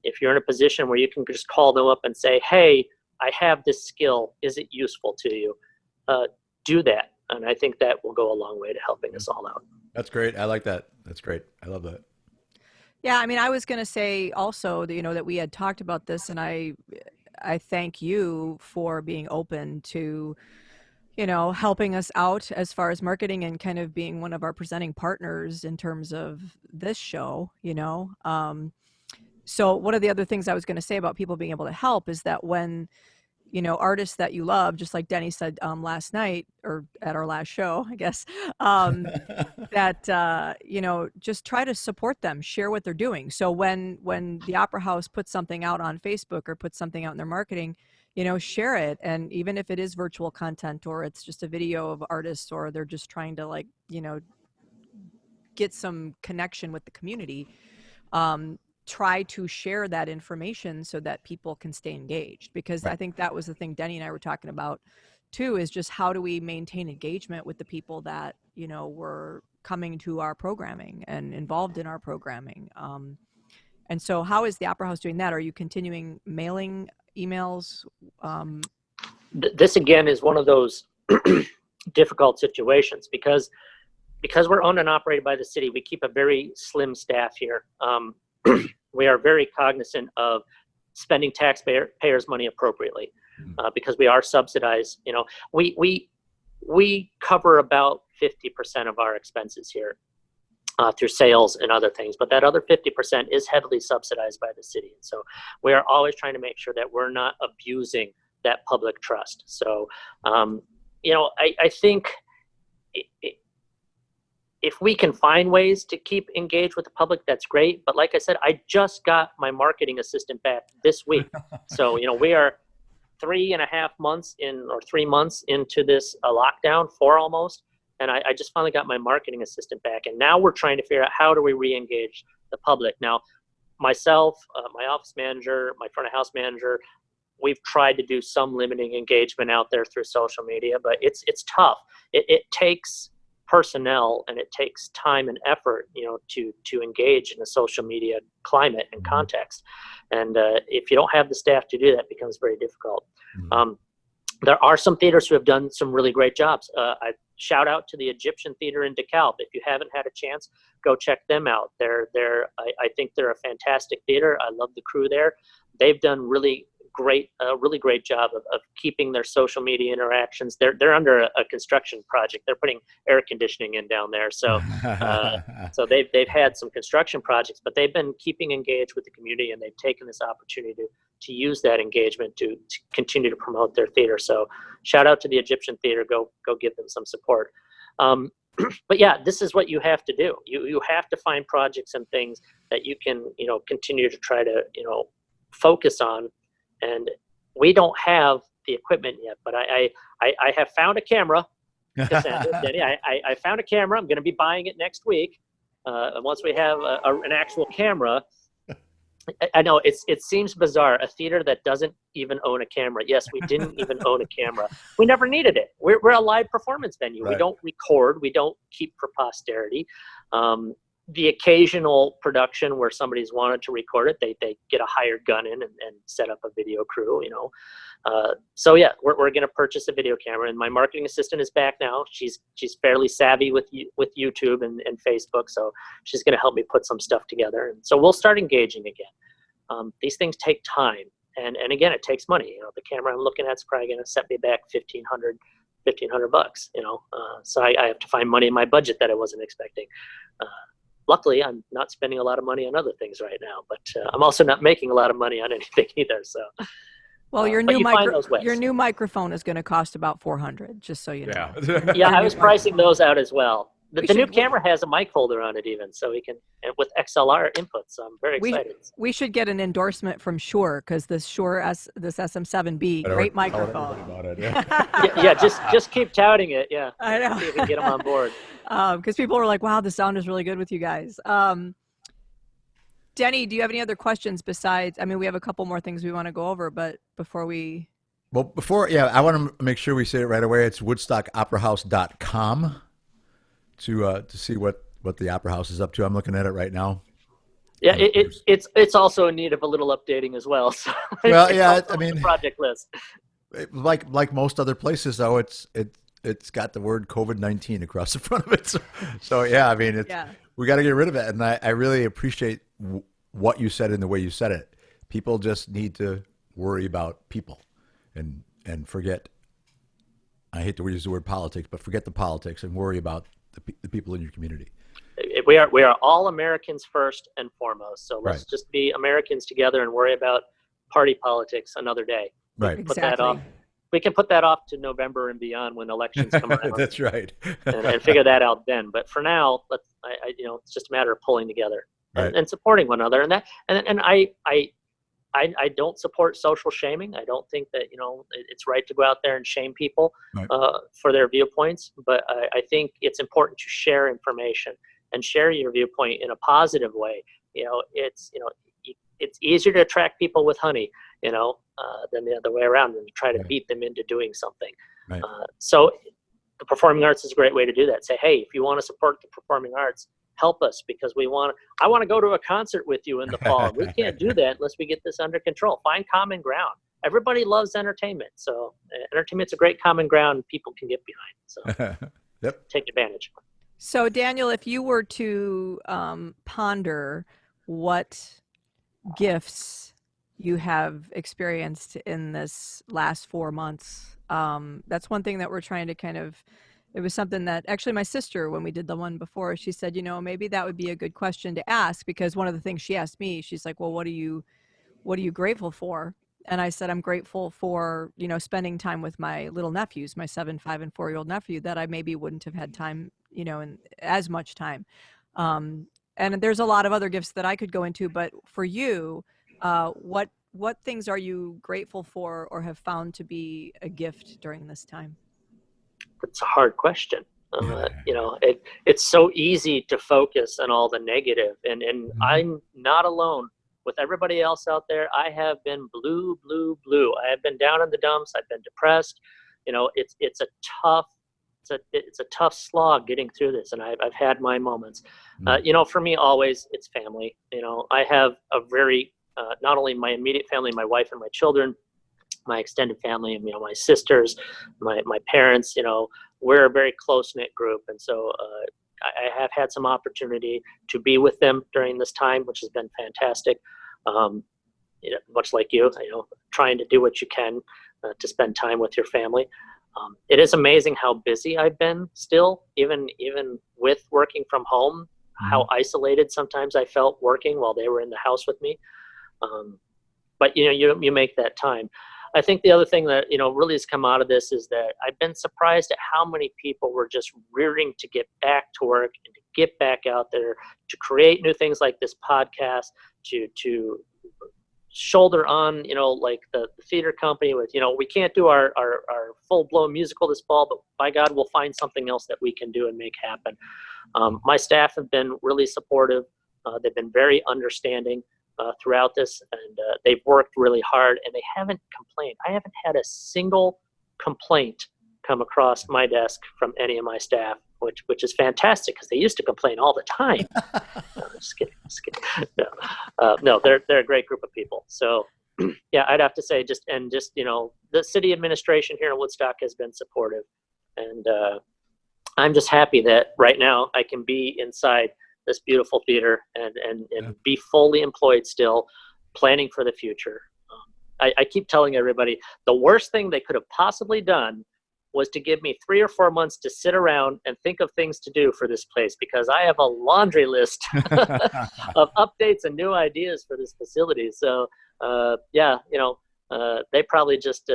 If you're in a position where you can just call them up and say, hey, I have this skill, is it useful to you? Do that. And I think that will go a long way to helping us all out. That's great. I like that. That's great. I love that. Yeah, I mean, I was going to say also that, that we had talked about this, and I thank you for being open to, helping us out as far as marketing and kind of being one of our presenting partners in terms of this show, So one of the other things I was going to say about people being able to help is that when, artists that you love, just like Denny said last night or at our last show, I guess, that, just try to support them, share what they're doing. So when the Opera House puts something out on Facebook or puts something out in their marketing, share it. And even if it is virtual content or it's just a video of artists or they're just trying to get some connection with the community, try to share that information so that people can stay engaged, because I think that was the thing Denny and I were talking about too, is just how do we maintain engagement with the people that were coming to our programming and involved in our programming. And so how is the Opera House doing that? Are you continuing mailing emails? This again is one of those difficult situations because we're owned and operated by the city. We keep a very slim staff here. We are very cognizant of spending taxpayers' money appropriately because we are subsidized. We cover about 50% of our expenses here through sales and other things, but that other 50% is heavily subsidized by the city. And so we are always trying to make sure that we're not abusing that public trust. So, I think if we can find ways to keep engaged with the public, that's great. But like I said, I just got my marketing assistant back this week. So, we are 3.5 months or 3 months into this lockdown, 4 almost. And I just finally got my marketing assistant back. And now we're trying to figure out how do we re-engage the public. Now, myself, my office manager, my front of house manager, we've tried to do some limiting engagement out there through social media, but it's tough. It takes personnel and it takes time and effort, to engage in a social media climate and context. And if you don't have the staff to do that, it becomes very difficult. There are some theaters who have done some really great jobs. I shout out to the Egyptian Theater in DeKalb. If you haven't had a chance, go check them out. I think they're a fantastic theater. I love the crew there. They've done really great job of keeping their social media interactions. They're under a construction project. They're putting air conditioning in down there. So so they've had some construction projects, but they've been keeping engaged with the community, and they've taken this opportunity to use that engagement to continue to promote their theater. So shout out to the Egyptian Theater. Go give them some support. But yeah, this is what you have to do. You have to find projects and things that you can continue to try to focus on. And we don't have the equipment yet, but I have found a camera. Denny, I found a camera. I'm going to be buying it next week. And once we have an actual camera, I know it seems bizarre. A theater that doesn't even own a camera. Yes, we didn't even own a camera. We never needed it. We're a live performance venue. Right. We don't record. We don't keep for posterity. The occasional production where somebody's wanted to record it, they get a hired gun in and set up a video crew, So yeah, we're going to purchase a video camera, and my marketing assistant is back now. She's fairly savvy with YouTube and Facebook, so she's going to help me put some stuff together. And so we'll start engaging again. These things take time, and again, it takes money. The camera I'm looking at is probably going to set me back $1,500, so I have to find money in my budget that I wasn't expecting. Luckily, I'm not spending a lot of money on other things right now, but I'm also not making a lot of money on anything either. So, well, your new microphone is going to cost about $400, just so you know. Yeah, I was pricing those out as well. The new camera has a mic holder on it even, so we can, and with XLR inputs. So I'm very excited. We should get an endorsement from Shure, because this SM7B, great microphone. About it, yeah, just keep touting it. Yeah, I know. See if we can get them on board. Because people were like, "Wow, the sound is really good with you guys." Denny, do you have any other questions besides, I mean, we have a couple more things we want to go over, but before we... Well, I want to make sure we say it right away. It's woodstockoperahouse.com to see what the Opera House is up to. I'm looking at it right now. Yeah, it's also in need of a little updating as well. So well, yeah, I mean, the project list. Like most other places, though, it's got the word COVID-19 across the front of it. So yeah, I mean, we got to get rid of it. And I really appreciate what you said and the way you said it. People just need to worry about people and forget. I hate to use the word politics, but forget the politics and worry about the people in your community. We are all Americans first and foremost. So let's just be Americans together and worry about party politics another day. Right. Put that off. We can put that off to November and beyond when elections come around. That's right. and figure that out then. But for now, it's just a matter of pulling together and supporting one another. And I don't support social shaming. I don't think that it's right to go out there and shame people for their viewpoints. But I think it's important to share information and share your viewpoint in a positive way. It's easier to attract people with honey, than the other way around, and try to beat them into doing something. Right. So the performing arts is a great way to do that. Say, hey, if you want to support the performing arts, help us, because I want to go to a concert with you in the fall. We can't do that unless we get this under control. Find common ground. Everybody loves entertainment. So entertainment's a great common ground people can get behind. So take advantage. So Daniel, if you were to ponder what gifts you have experienced in this last 4 months, that's one thing that we're trying to it was something that actually my sister, when we did the one before, she said, maybe that would be a good question to ask, because one of the things she asked me, she's like, well, what are you grateful for? And I said, I'm grateful for, spending time with my little nephews, my 7, 5, and 4-year-old nephew that I maybe wouldn't have had time, and as much time. And there's a lot of other gifts that I could go into, but for you, what things are you grateful for or have found to be a gift during this time? It's a hard question. It's so easy to focus on all the negative, and I'm not alone. With everybody else out there, I have been blue. I have been down in the dumps. I've been depressed. It's a tough slog getting through this, and I've had my moments. For me, always it's family. I have a very not only my immediate family, my wife and my children, my extended family, and my sisters, my parents. We're a very close-knit group, and so I have had some opportunity to be with them during this time, which has been fantastic. Much like you, trying to do what you can to spend time with your family. It is amazing how busy I've been still, even with working from home, how isolated sometimes I felt working while they were in the house with me. But you make that time. I think the other thing that really has come out of this is that I've been surprised at how many people were just rearing to get back to work and to get back out there, to create new things like this podcast, to shoulder on like the theater company with we can't do our full-blown musical this fall, but by God, we'll find something else that we can do and make happen. My staff have been really supportive. They've been very understanding throughout this, and they've worked really hard, and they haven't complained. I haven't had a single complaint come across my desk from any of my staff, which is fantastic, because they used to complain all the time. Just kidding. No, they're a great group of people. So yeah, I'd have to say the city administration here in Woodstock has been supportive, and I'm just happy that right now I can be inside this beautiful theater and be fully employed still, planning for the future. I keep telling everybody the worst thing they could have possibly done was to give me 3 or 4 months to sit around and think of things to do for this place, because I have a laundry list of updates and new ideas for this facility. So they probably just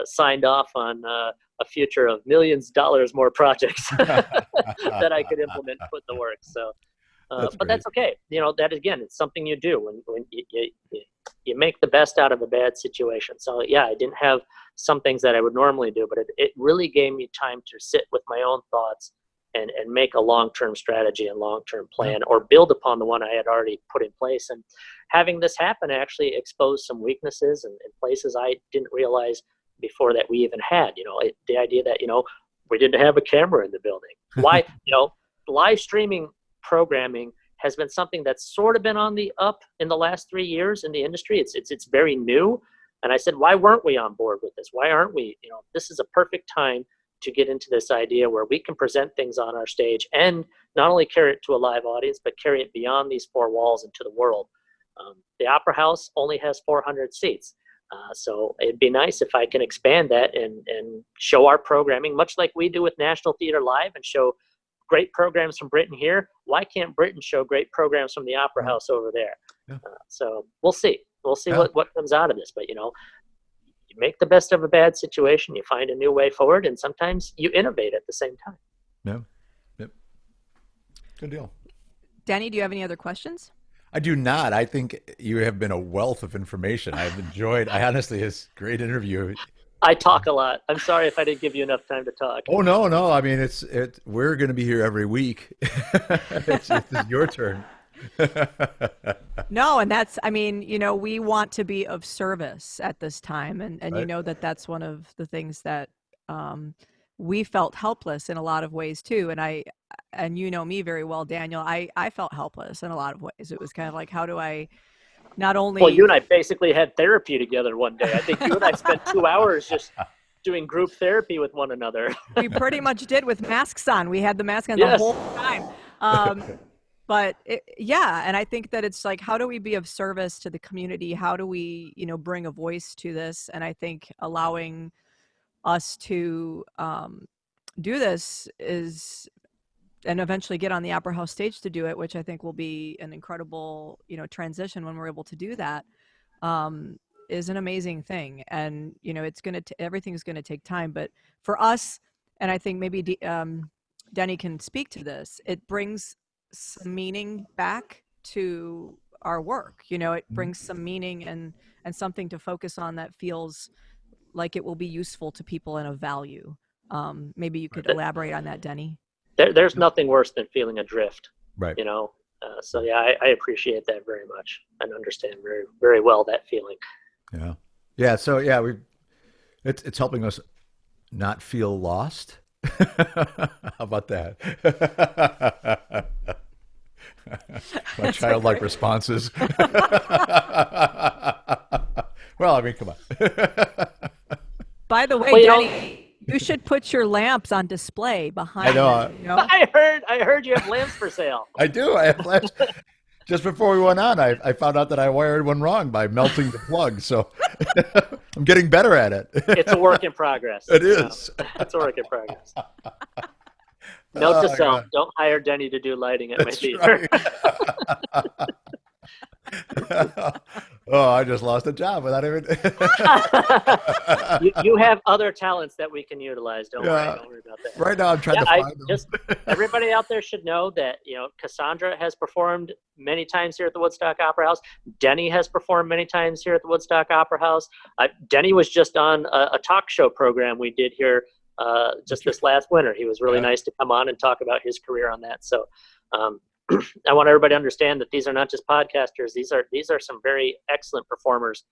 signed off on a future of millions of dollars more projects that I could implement and put to work. So but that's okay. That again, it's something you do when you make the best out of a bad situation. So yeah, I didn't have some things that I would normally do, but it really gave me time to sit with my own thoughts and make a long-term strategy and long-term plan, or build upon the one I had already put in place. And having this happen actually exposed some weaknesses and places I didn't realize before that we even had. The idea that we didn't have a camera in the building. Why? Live streaming programming has been something that's sort of been on the up in the last 3 years in the industry. It's very new. And I said, why weren't we on board with this? Why aren't we? This is a perfect time to get into this idea where we can present things on our stage and not only carry it to a live audience, but carry it beyond these four walls into the world. The Opera House only has 400 seats. So it'd be nice if I can expand that and show our programming, much like we do with National Theater Live, and show great programs from Britain here. Why can't Britain show great programs from the Opera House over there? Yeah. So we'll see. We'll see what comes out of this. But, you make the best of a bad situation. You find a new way forward, and sometimes you innovate at the same time. Yeah. Yep. Good deal. Danny, do you have any other questions? I do not. I think you have been a wealth of information. I've enjoyed. I honestly, it's a great interview. I talk a lot. I'm sorry if I didn't give you enough time to talk. Oh no. I mean, we're going to be here every week. It's your turn. No, and that's, we want to be of service at this time. And Right. that's one of the things that we felt helpless in a lot of ways too. And you know me very well, Daniel, I felt helpless in a lot of ways. It was kind of like, how do I not only... Well, you and I basically had therapy together one day. I think you and I spent 2 hours just doing group therapy with one another. We pretty much did, with masks on. We had the mask on Yes. the whole time. But and I think that it's like, how do we be of service to the community? How do we, bring a voice to this? And I think allowing us to do this and eventually get on the Opera House stage to do it, which I think will be an incredible, transition when we're able to do that, is an amazing thing. And, it's everything's going to take time. But for us, and I think maybe Denny can speak to this, it brings some meaning back to our work. It brings some meaning and something to focus on that feels like it will be useful to people and of value. Maybe you could elaborate on that, Denny. There's nothing worse than feeling adrift. Right. So yeah, I appreciate that very much and understand very, very well that feeling. Yeah. Yeah. So yeah, it's helping us not feel lost. How about that? My childlike responses. Well, I mean, come on. By the way, Well, Denny, you should put your lamps on display behind. I know. You, I heard you have lamps for sale. I do. I have lamps. Just before we went on, I found out that I wired one wrong by melting the plug. So I'm getting better at it. It's a work in progress. It is. It's a work in progress. Note to self: God. don't hire Denny to do lighting at my That's theater. Right. Oh, I just lost a job without even. You have other talents that we can utilize. Don't worry about that. Right now, I'm trying to find them. Everybody out there should know that Cassandra has performed many times here at the Woodstock Opera House. Denny has performed many times here at the Woodstock Opera House. Denny was just on a talk show program we did here just this last winter. He was really nice to come on and talk about his career on that. So I want everybody to understand that these are not just podcasters. These are some very excellent performers.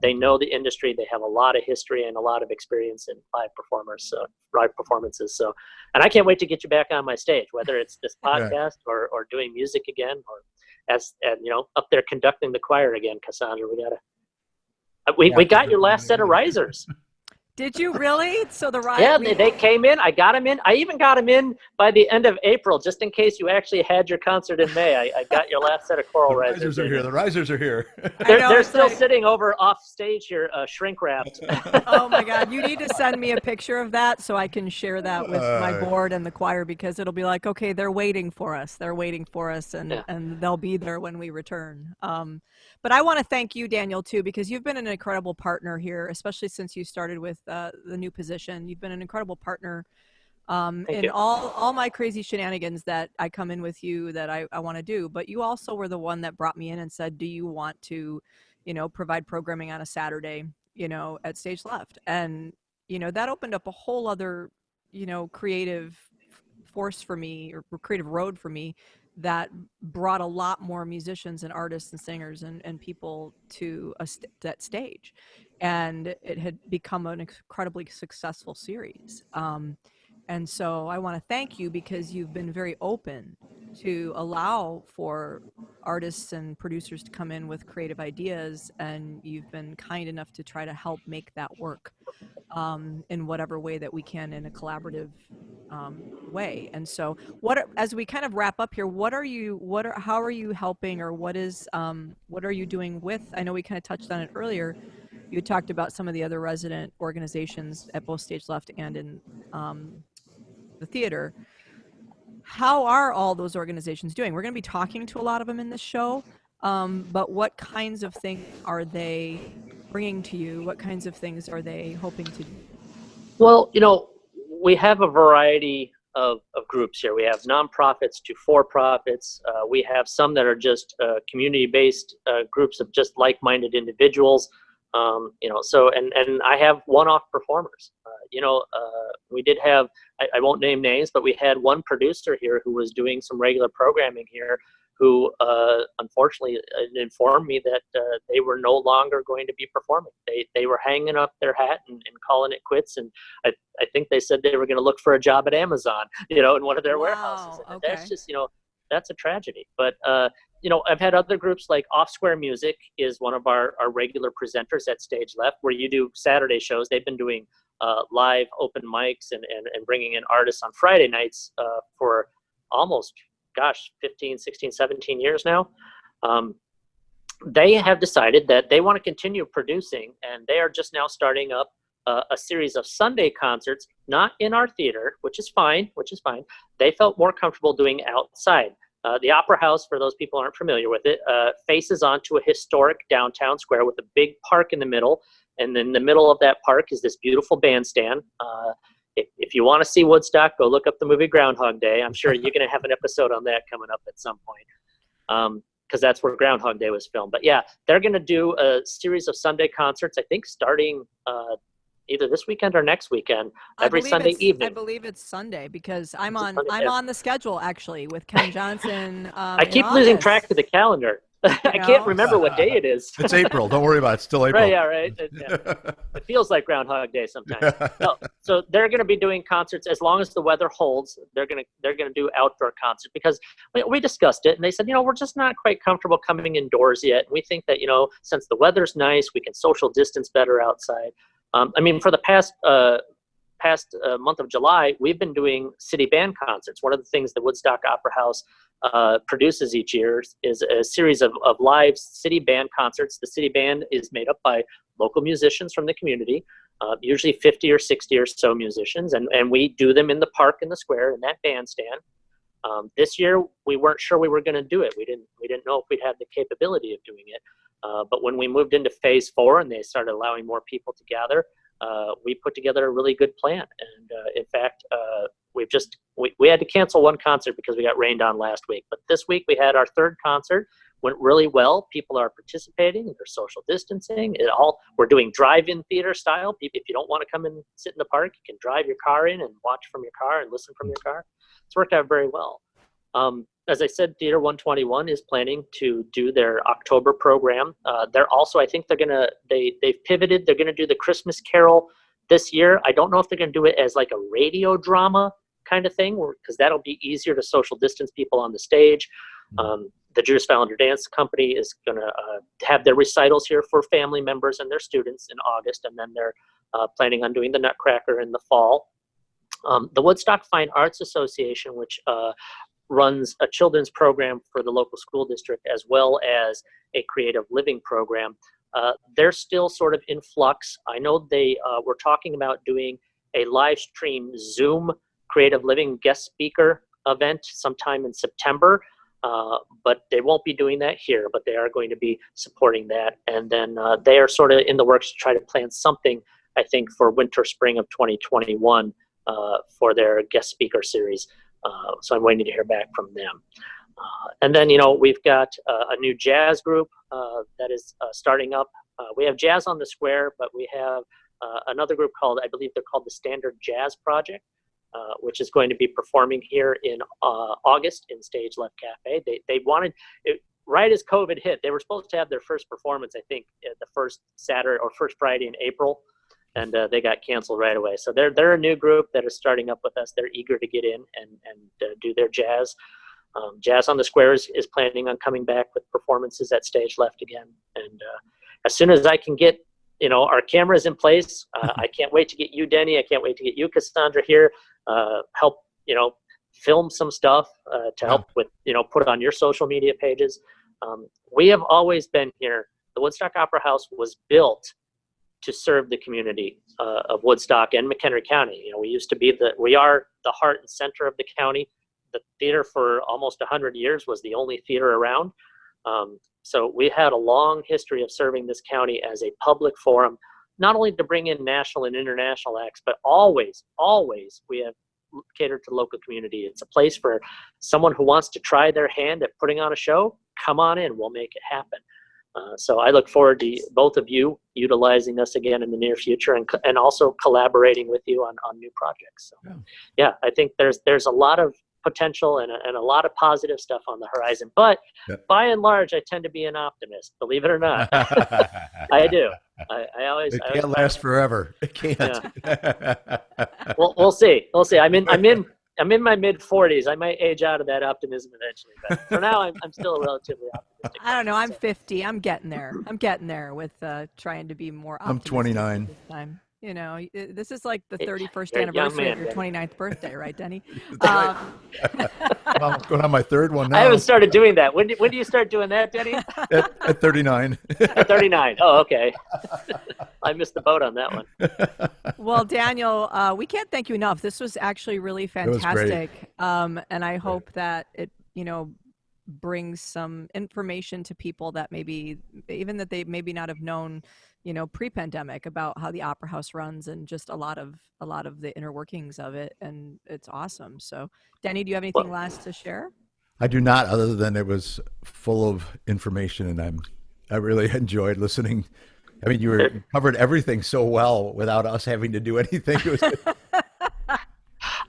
They know the industry. They have a lot of history and a lot of experience in live performances. So, and I can't wait to get you back on my stage, whether it's this podcast or doing music again, or up there conducting the choir again. Cassandra, we got your last set of risers. Did you really? So they came in. I got them in. I even got them in by the end of April, just in case you actually had your concert in May. I got your last set of choral risers. The risers are here. They're still sitting over off stage here, shrink wrapped. Oh my God! You need to send me a picture of that so I can share that with my board and the choir, because it'll be like, okay, they're waiting for us. They're waiting for us, and they'll be there when we return. But I want to thank you, Daniel, too, because you've been an incredible partner here, especially since you started with the new position. You've been an incredible partner in all my crazy shenanigans that I come in with you that I want to do. But you also were the one that brought me in and said, do you want to, provide programming on a Saturday, at Stage Left? And, that opened up a whole other, creative force for me, or creative road for me, that brought a lot more musicians and artists and singers and people to that stage. And it had become an incredibly successful series. And so I want to thank you, because you've been very open to allow for artists and producers to come in with creative ideas, and you've been kind enough to try to help make that work in whatever way that we can, in a collaborative way. And so as we kind of wrap up here, how are you helping, or what are you doing with, I know we kind of touched on it earlier, you talked about some of the other resident organizations at both Stage Left and in the theater. How are all those organizations doing? We're going to be talking to a lot of them in this show, but what kinds of things are they bringing to you? What kinds of things are they hoping to do? Well, we have a variety of groups here. We have nonprofits to for-profits. We have some that are just community-based groups of just like-minded individuals. And I have one-off performers. We did have, I won't name names, but we had one producer here who was doing some regular programming here, who unfortunately informed me that they were no longer going to be performing. They were hanging up their hat and calling it quits. And I think they said they were going to look for a job at Amazon, in one of their warehouses. And okay. that's just, that's a tragedy. But, I've had other groups like Off Square Music is one of our regular presenters at Stage Left, where you do Saturday shows. They've been doing live open mics and bringing in artists on Friday nights for almost, 15, 16, 17 years now. They have decided that they want to continue producing, and they are just now starting up a series of Sunday concerts, not in our theater, which is fine. They felt more comfortable doing outside. The Opera House, for those people who aren't familiar with it, faces onto a historic downtown square with a big park in the middle. And in the middle of that park is this beautiful bandstand. If you want to see Woodstock, go look up the movie Groundhog Day. I'm sure you're going to have an episode on that coming up at some point, because that's where Groundhog Day was filmed. But yeah, they're going to do a series of Sunday concerts, I think starting either this weekend or next weekend, every Sunday evening. I believe it's Sunday, because I'm on the schedule actually with Ken Johnson. I keep losing track of the calendar. I can't remember what day it is. It's April. Don't worry about it. It's still April. Right, yeah, right. It feels like Groundhog Day sometimes. No, so they're going to be doing concerts as long as the weather holds. They're going to do outdoor concerts, because we discussed it, and they said, we're just not quite comfortable coming indoors yet. We think that since the weather's nice, we can social distance better outside. For the past month of July, we've been doing city band concerts. One of the things the Woodstock Opera House produces each year is a series of live city band concerts. The city band is made up by local musicians from the community, usually 50 or 60 or so musicians, and we do them in the park in the square in that bandstand. This year, we weren't sure we were going to do it. We didn't know if we'd have the capability of doing it. But when we moved into phase 4 and they started allowing more people to gather, we put together a really good plan. And in fact, we had to cancel one concert because we got rained on last week. But this week we had our third concert. Went really well. People are participating. They're social distancing. We're doing drive-in theater style. If you don't want to come and sit in the park, you can drive your car in and watch from your car and listen from your car. It's worked out very well. As I said, Theater 121 is planning to do their October program. They're also, I think they've pivoted. They're going to do the Christmas Carol this year. I don't know if they're going to do it as like a radio drama kind of thing, because that'll be easier to social distance people on the stage. The Judas Valender Dance Company is going to have their recitals here for family members and their students in August, and then they're planning on doing the Nutcracker in the fall. The Woodstock Fine Arts Association, which runs a children's program for the local school district as well as a creative living program, they're still sort of in flux. I know they were talking about doing a live stream Zoom creative living guest speaker event sometime in September, but they won't be doing that here, but they are going to be supporting that. And then they are sort of in the works to try to plan something, I think, for winter, spring of 2021 for their guest speaker series. So I'm waiting to hear back from them. And then, we've got a new jazz group that is starting up. We have Jazz on the Square, but we have another group I believe they're called the Standard Jazz Project. which is going to be performing here in August in Stage Left Cafe. They wanted it right as COVID hit. They were supposed to have their first performance, I think, the first Saturday or first Friday in April, and they got canceled right away. So they're a new group that is starting up with us. They're eager to get in and do their jazz. Jazz on the Square is planning on coming back with performances at Stage Left again. And as soon as I can get, our cameras in place, I can't wait to get you, Denny. I can't wait to get you, Cassandra, here. Help, film some stuff to help with, put it on your social media pages. We have always been here. The Woodstock Opera House was built to serve the community of Woodstock and McHenry County. We are the heart and center of the county. The theater for almost 100 years was the only theater around. So we had a long history of serving this county as a public forum, not only to bring in national and international acts, but always we have catered to local community. It's a place for someone who wants to try their hand at putting on a show. Come on in, we'll make it happen. So I look forward to both of you utilizing us again in the near future and also collaborating with you on new projects. So yeah, I think there's a lot of potential and a lot of positive stuff on the horizon, but by and large, I tend to be an optimist, believe it or not. I do. I always. It can't last forever. It can't. Yeah. Well, we'll see. I'm in my mid 40s. I might age out of that optimism eventually, but for now, I'm still relatively optimistic. I don't know. I'm 50. I'm getting there with trying to be more optimistic. I'm 29. This time. This is like the 31st anniversary of your 29th birthday, right, Denny? I'm going on my third one now. I haven't started doing that. When do you start doing that, Denny? At 39. At 39. Oh, okay. I missed the boat on that one. Well, Daniel, we can't thank you enough. This was actually really fantastic. And I hope that it, brings some information to people that maybe they maybe not have known pre-pandemic about how the Opera House runs and just a lot of the inner workings of it, and it's awesome. So Denny, do you have anything last to share? I do not, other than it was full of information, and I really enjoyed listening. I mean, you covered everything so well without us having to do anything. It was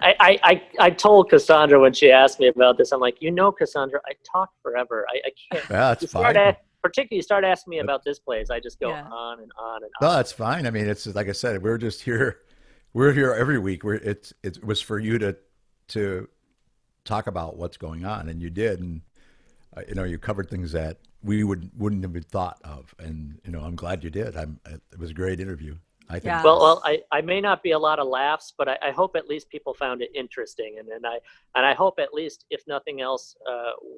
I told Cassandra when she asked me about this, I'm like, Cassandra, I talk forever. I can't. Yeah, that's fine. Particularly, you start asking me about this place, I just go on and on and on. No, that's fine. I mean, it's like I said, we're just here. We're here every week. It was for you to talk about what's going on, and you did, and you covered things that we wouldn't have been thought of, and I'm glad you did. It was a great interview, I think. Yeah. Well, I may not be a lot of laughs, but I hope at least people found it interesting, and I hope at least, if nothing else,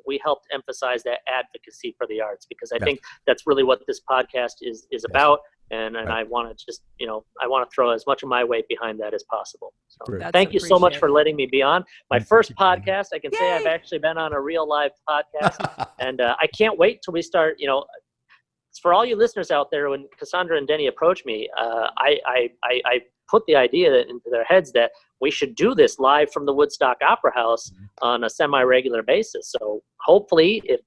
we helped emphasize that advocacy for the arts, because I think that's really what this podcast is about, and I want to just I want to throw as much of my weight behind that as possible. So thank you so much for letting me be on my first podcast. I can say I've actually been on a real live podcast, and I can't wait till we start. For all you listeners out there, when Cassandra and Denny approached me, I put the idea into their heads that we should do this live from the Woodstock Opera House on a semi-regular basis. So hopefully, if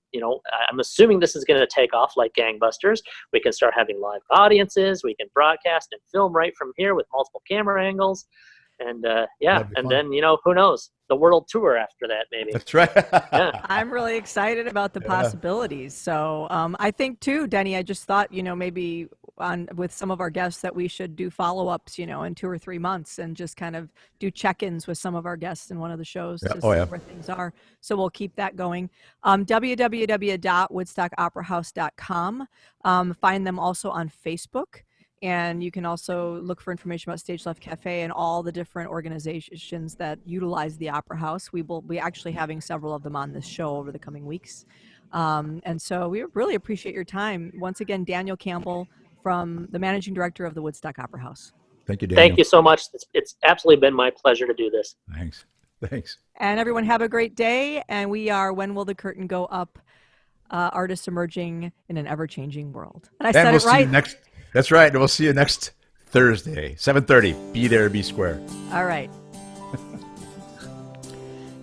I'm assuming this is going to take off like gangbusters, we can start having live audiences. We can broadcast and film right from here with multiple camera angles. And and then who knows, the world tour after that, maybe. That's right. Yeah. I'm really excited about the possibilities. So I think too, Denny, I just thought maybe with some of our guests that we should do follow-ups in 2 or 3 months and just kind of do check-ins with some of our guests in one of the shows to see where things are. So we'll keep that going. www.woodstockoperahouse.com. Find them also on Facebook. And you can also look for information about Stage Left Cafe and all the different organizations that utilize the Opera House. We will be actually having several of them on this show over the coming weeks. And so we really appreciate your time. Once again, Daniel Campbell, from the Managing Director of the Woodstock Opera House. Thank you, Daniel. Thank you so much. It's absolutely been my pleasure to do this. Thanks. And everyone have a great day. And we are When Will the Curtain Go Up? Artists emerging in an ever-changing world. And I said it right. That's right. We'll see you next Thursday, 7:30. Be there, be square. All right.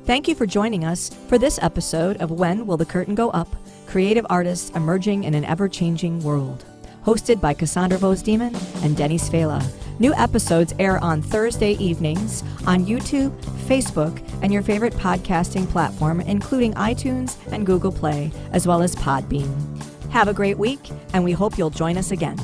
Thank you for joining us for this episode of When Will the Curtain Go Up? Creative Artists Emerging in an Ever-Changing World. Hosted by Cassandra Vosdemon and Denny Svela. New episodes air on Thursday evenings on YouTube, Facebook, and your favorite podcasting platform, including iTunes and Google Play, as well as Podbean. Have a great week, and we hope you'll join us again.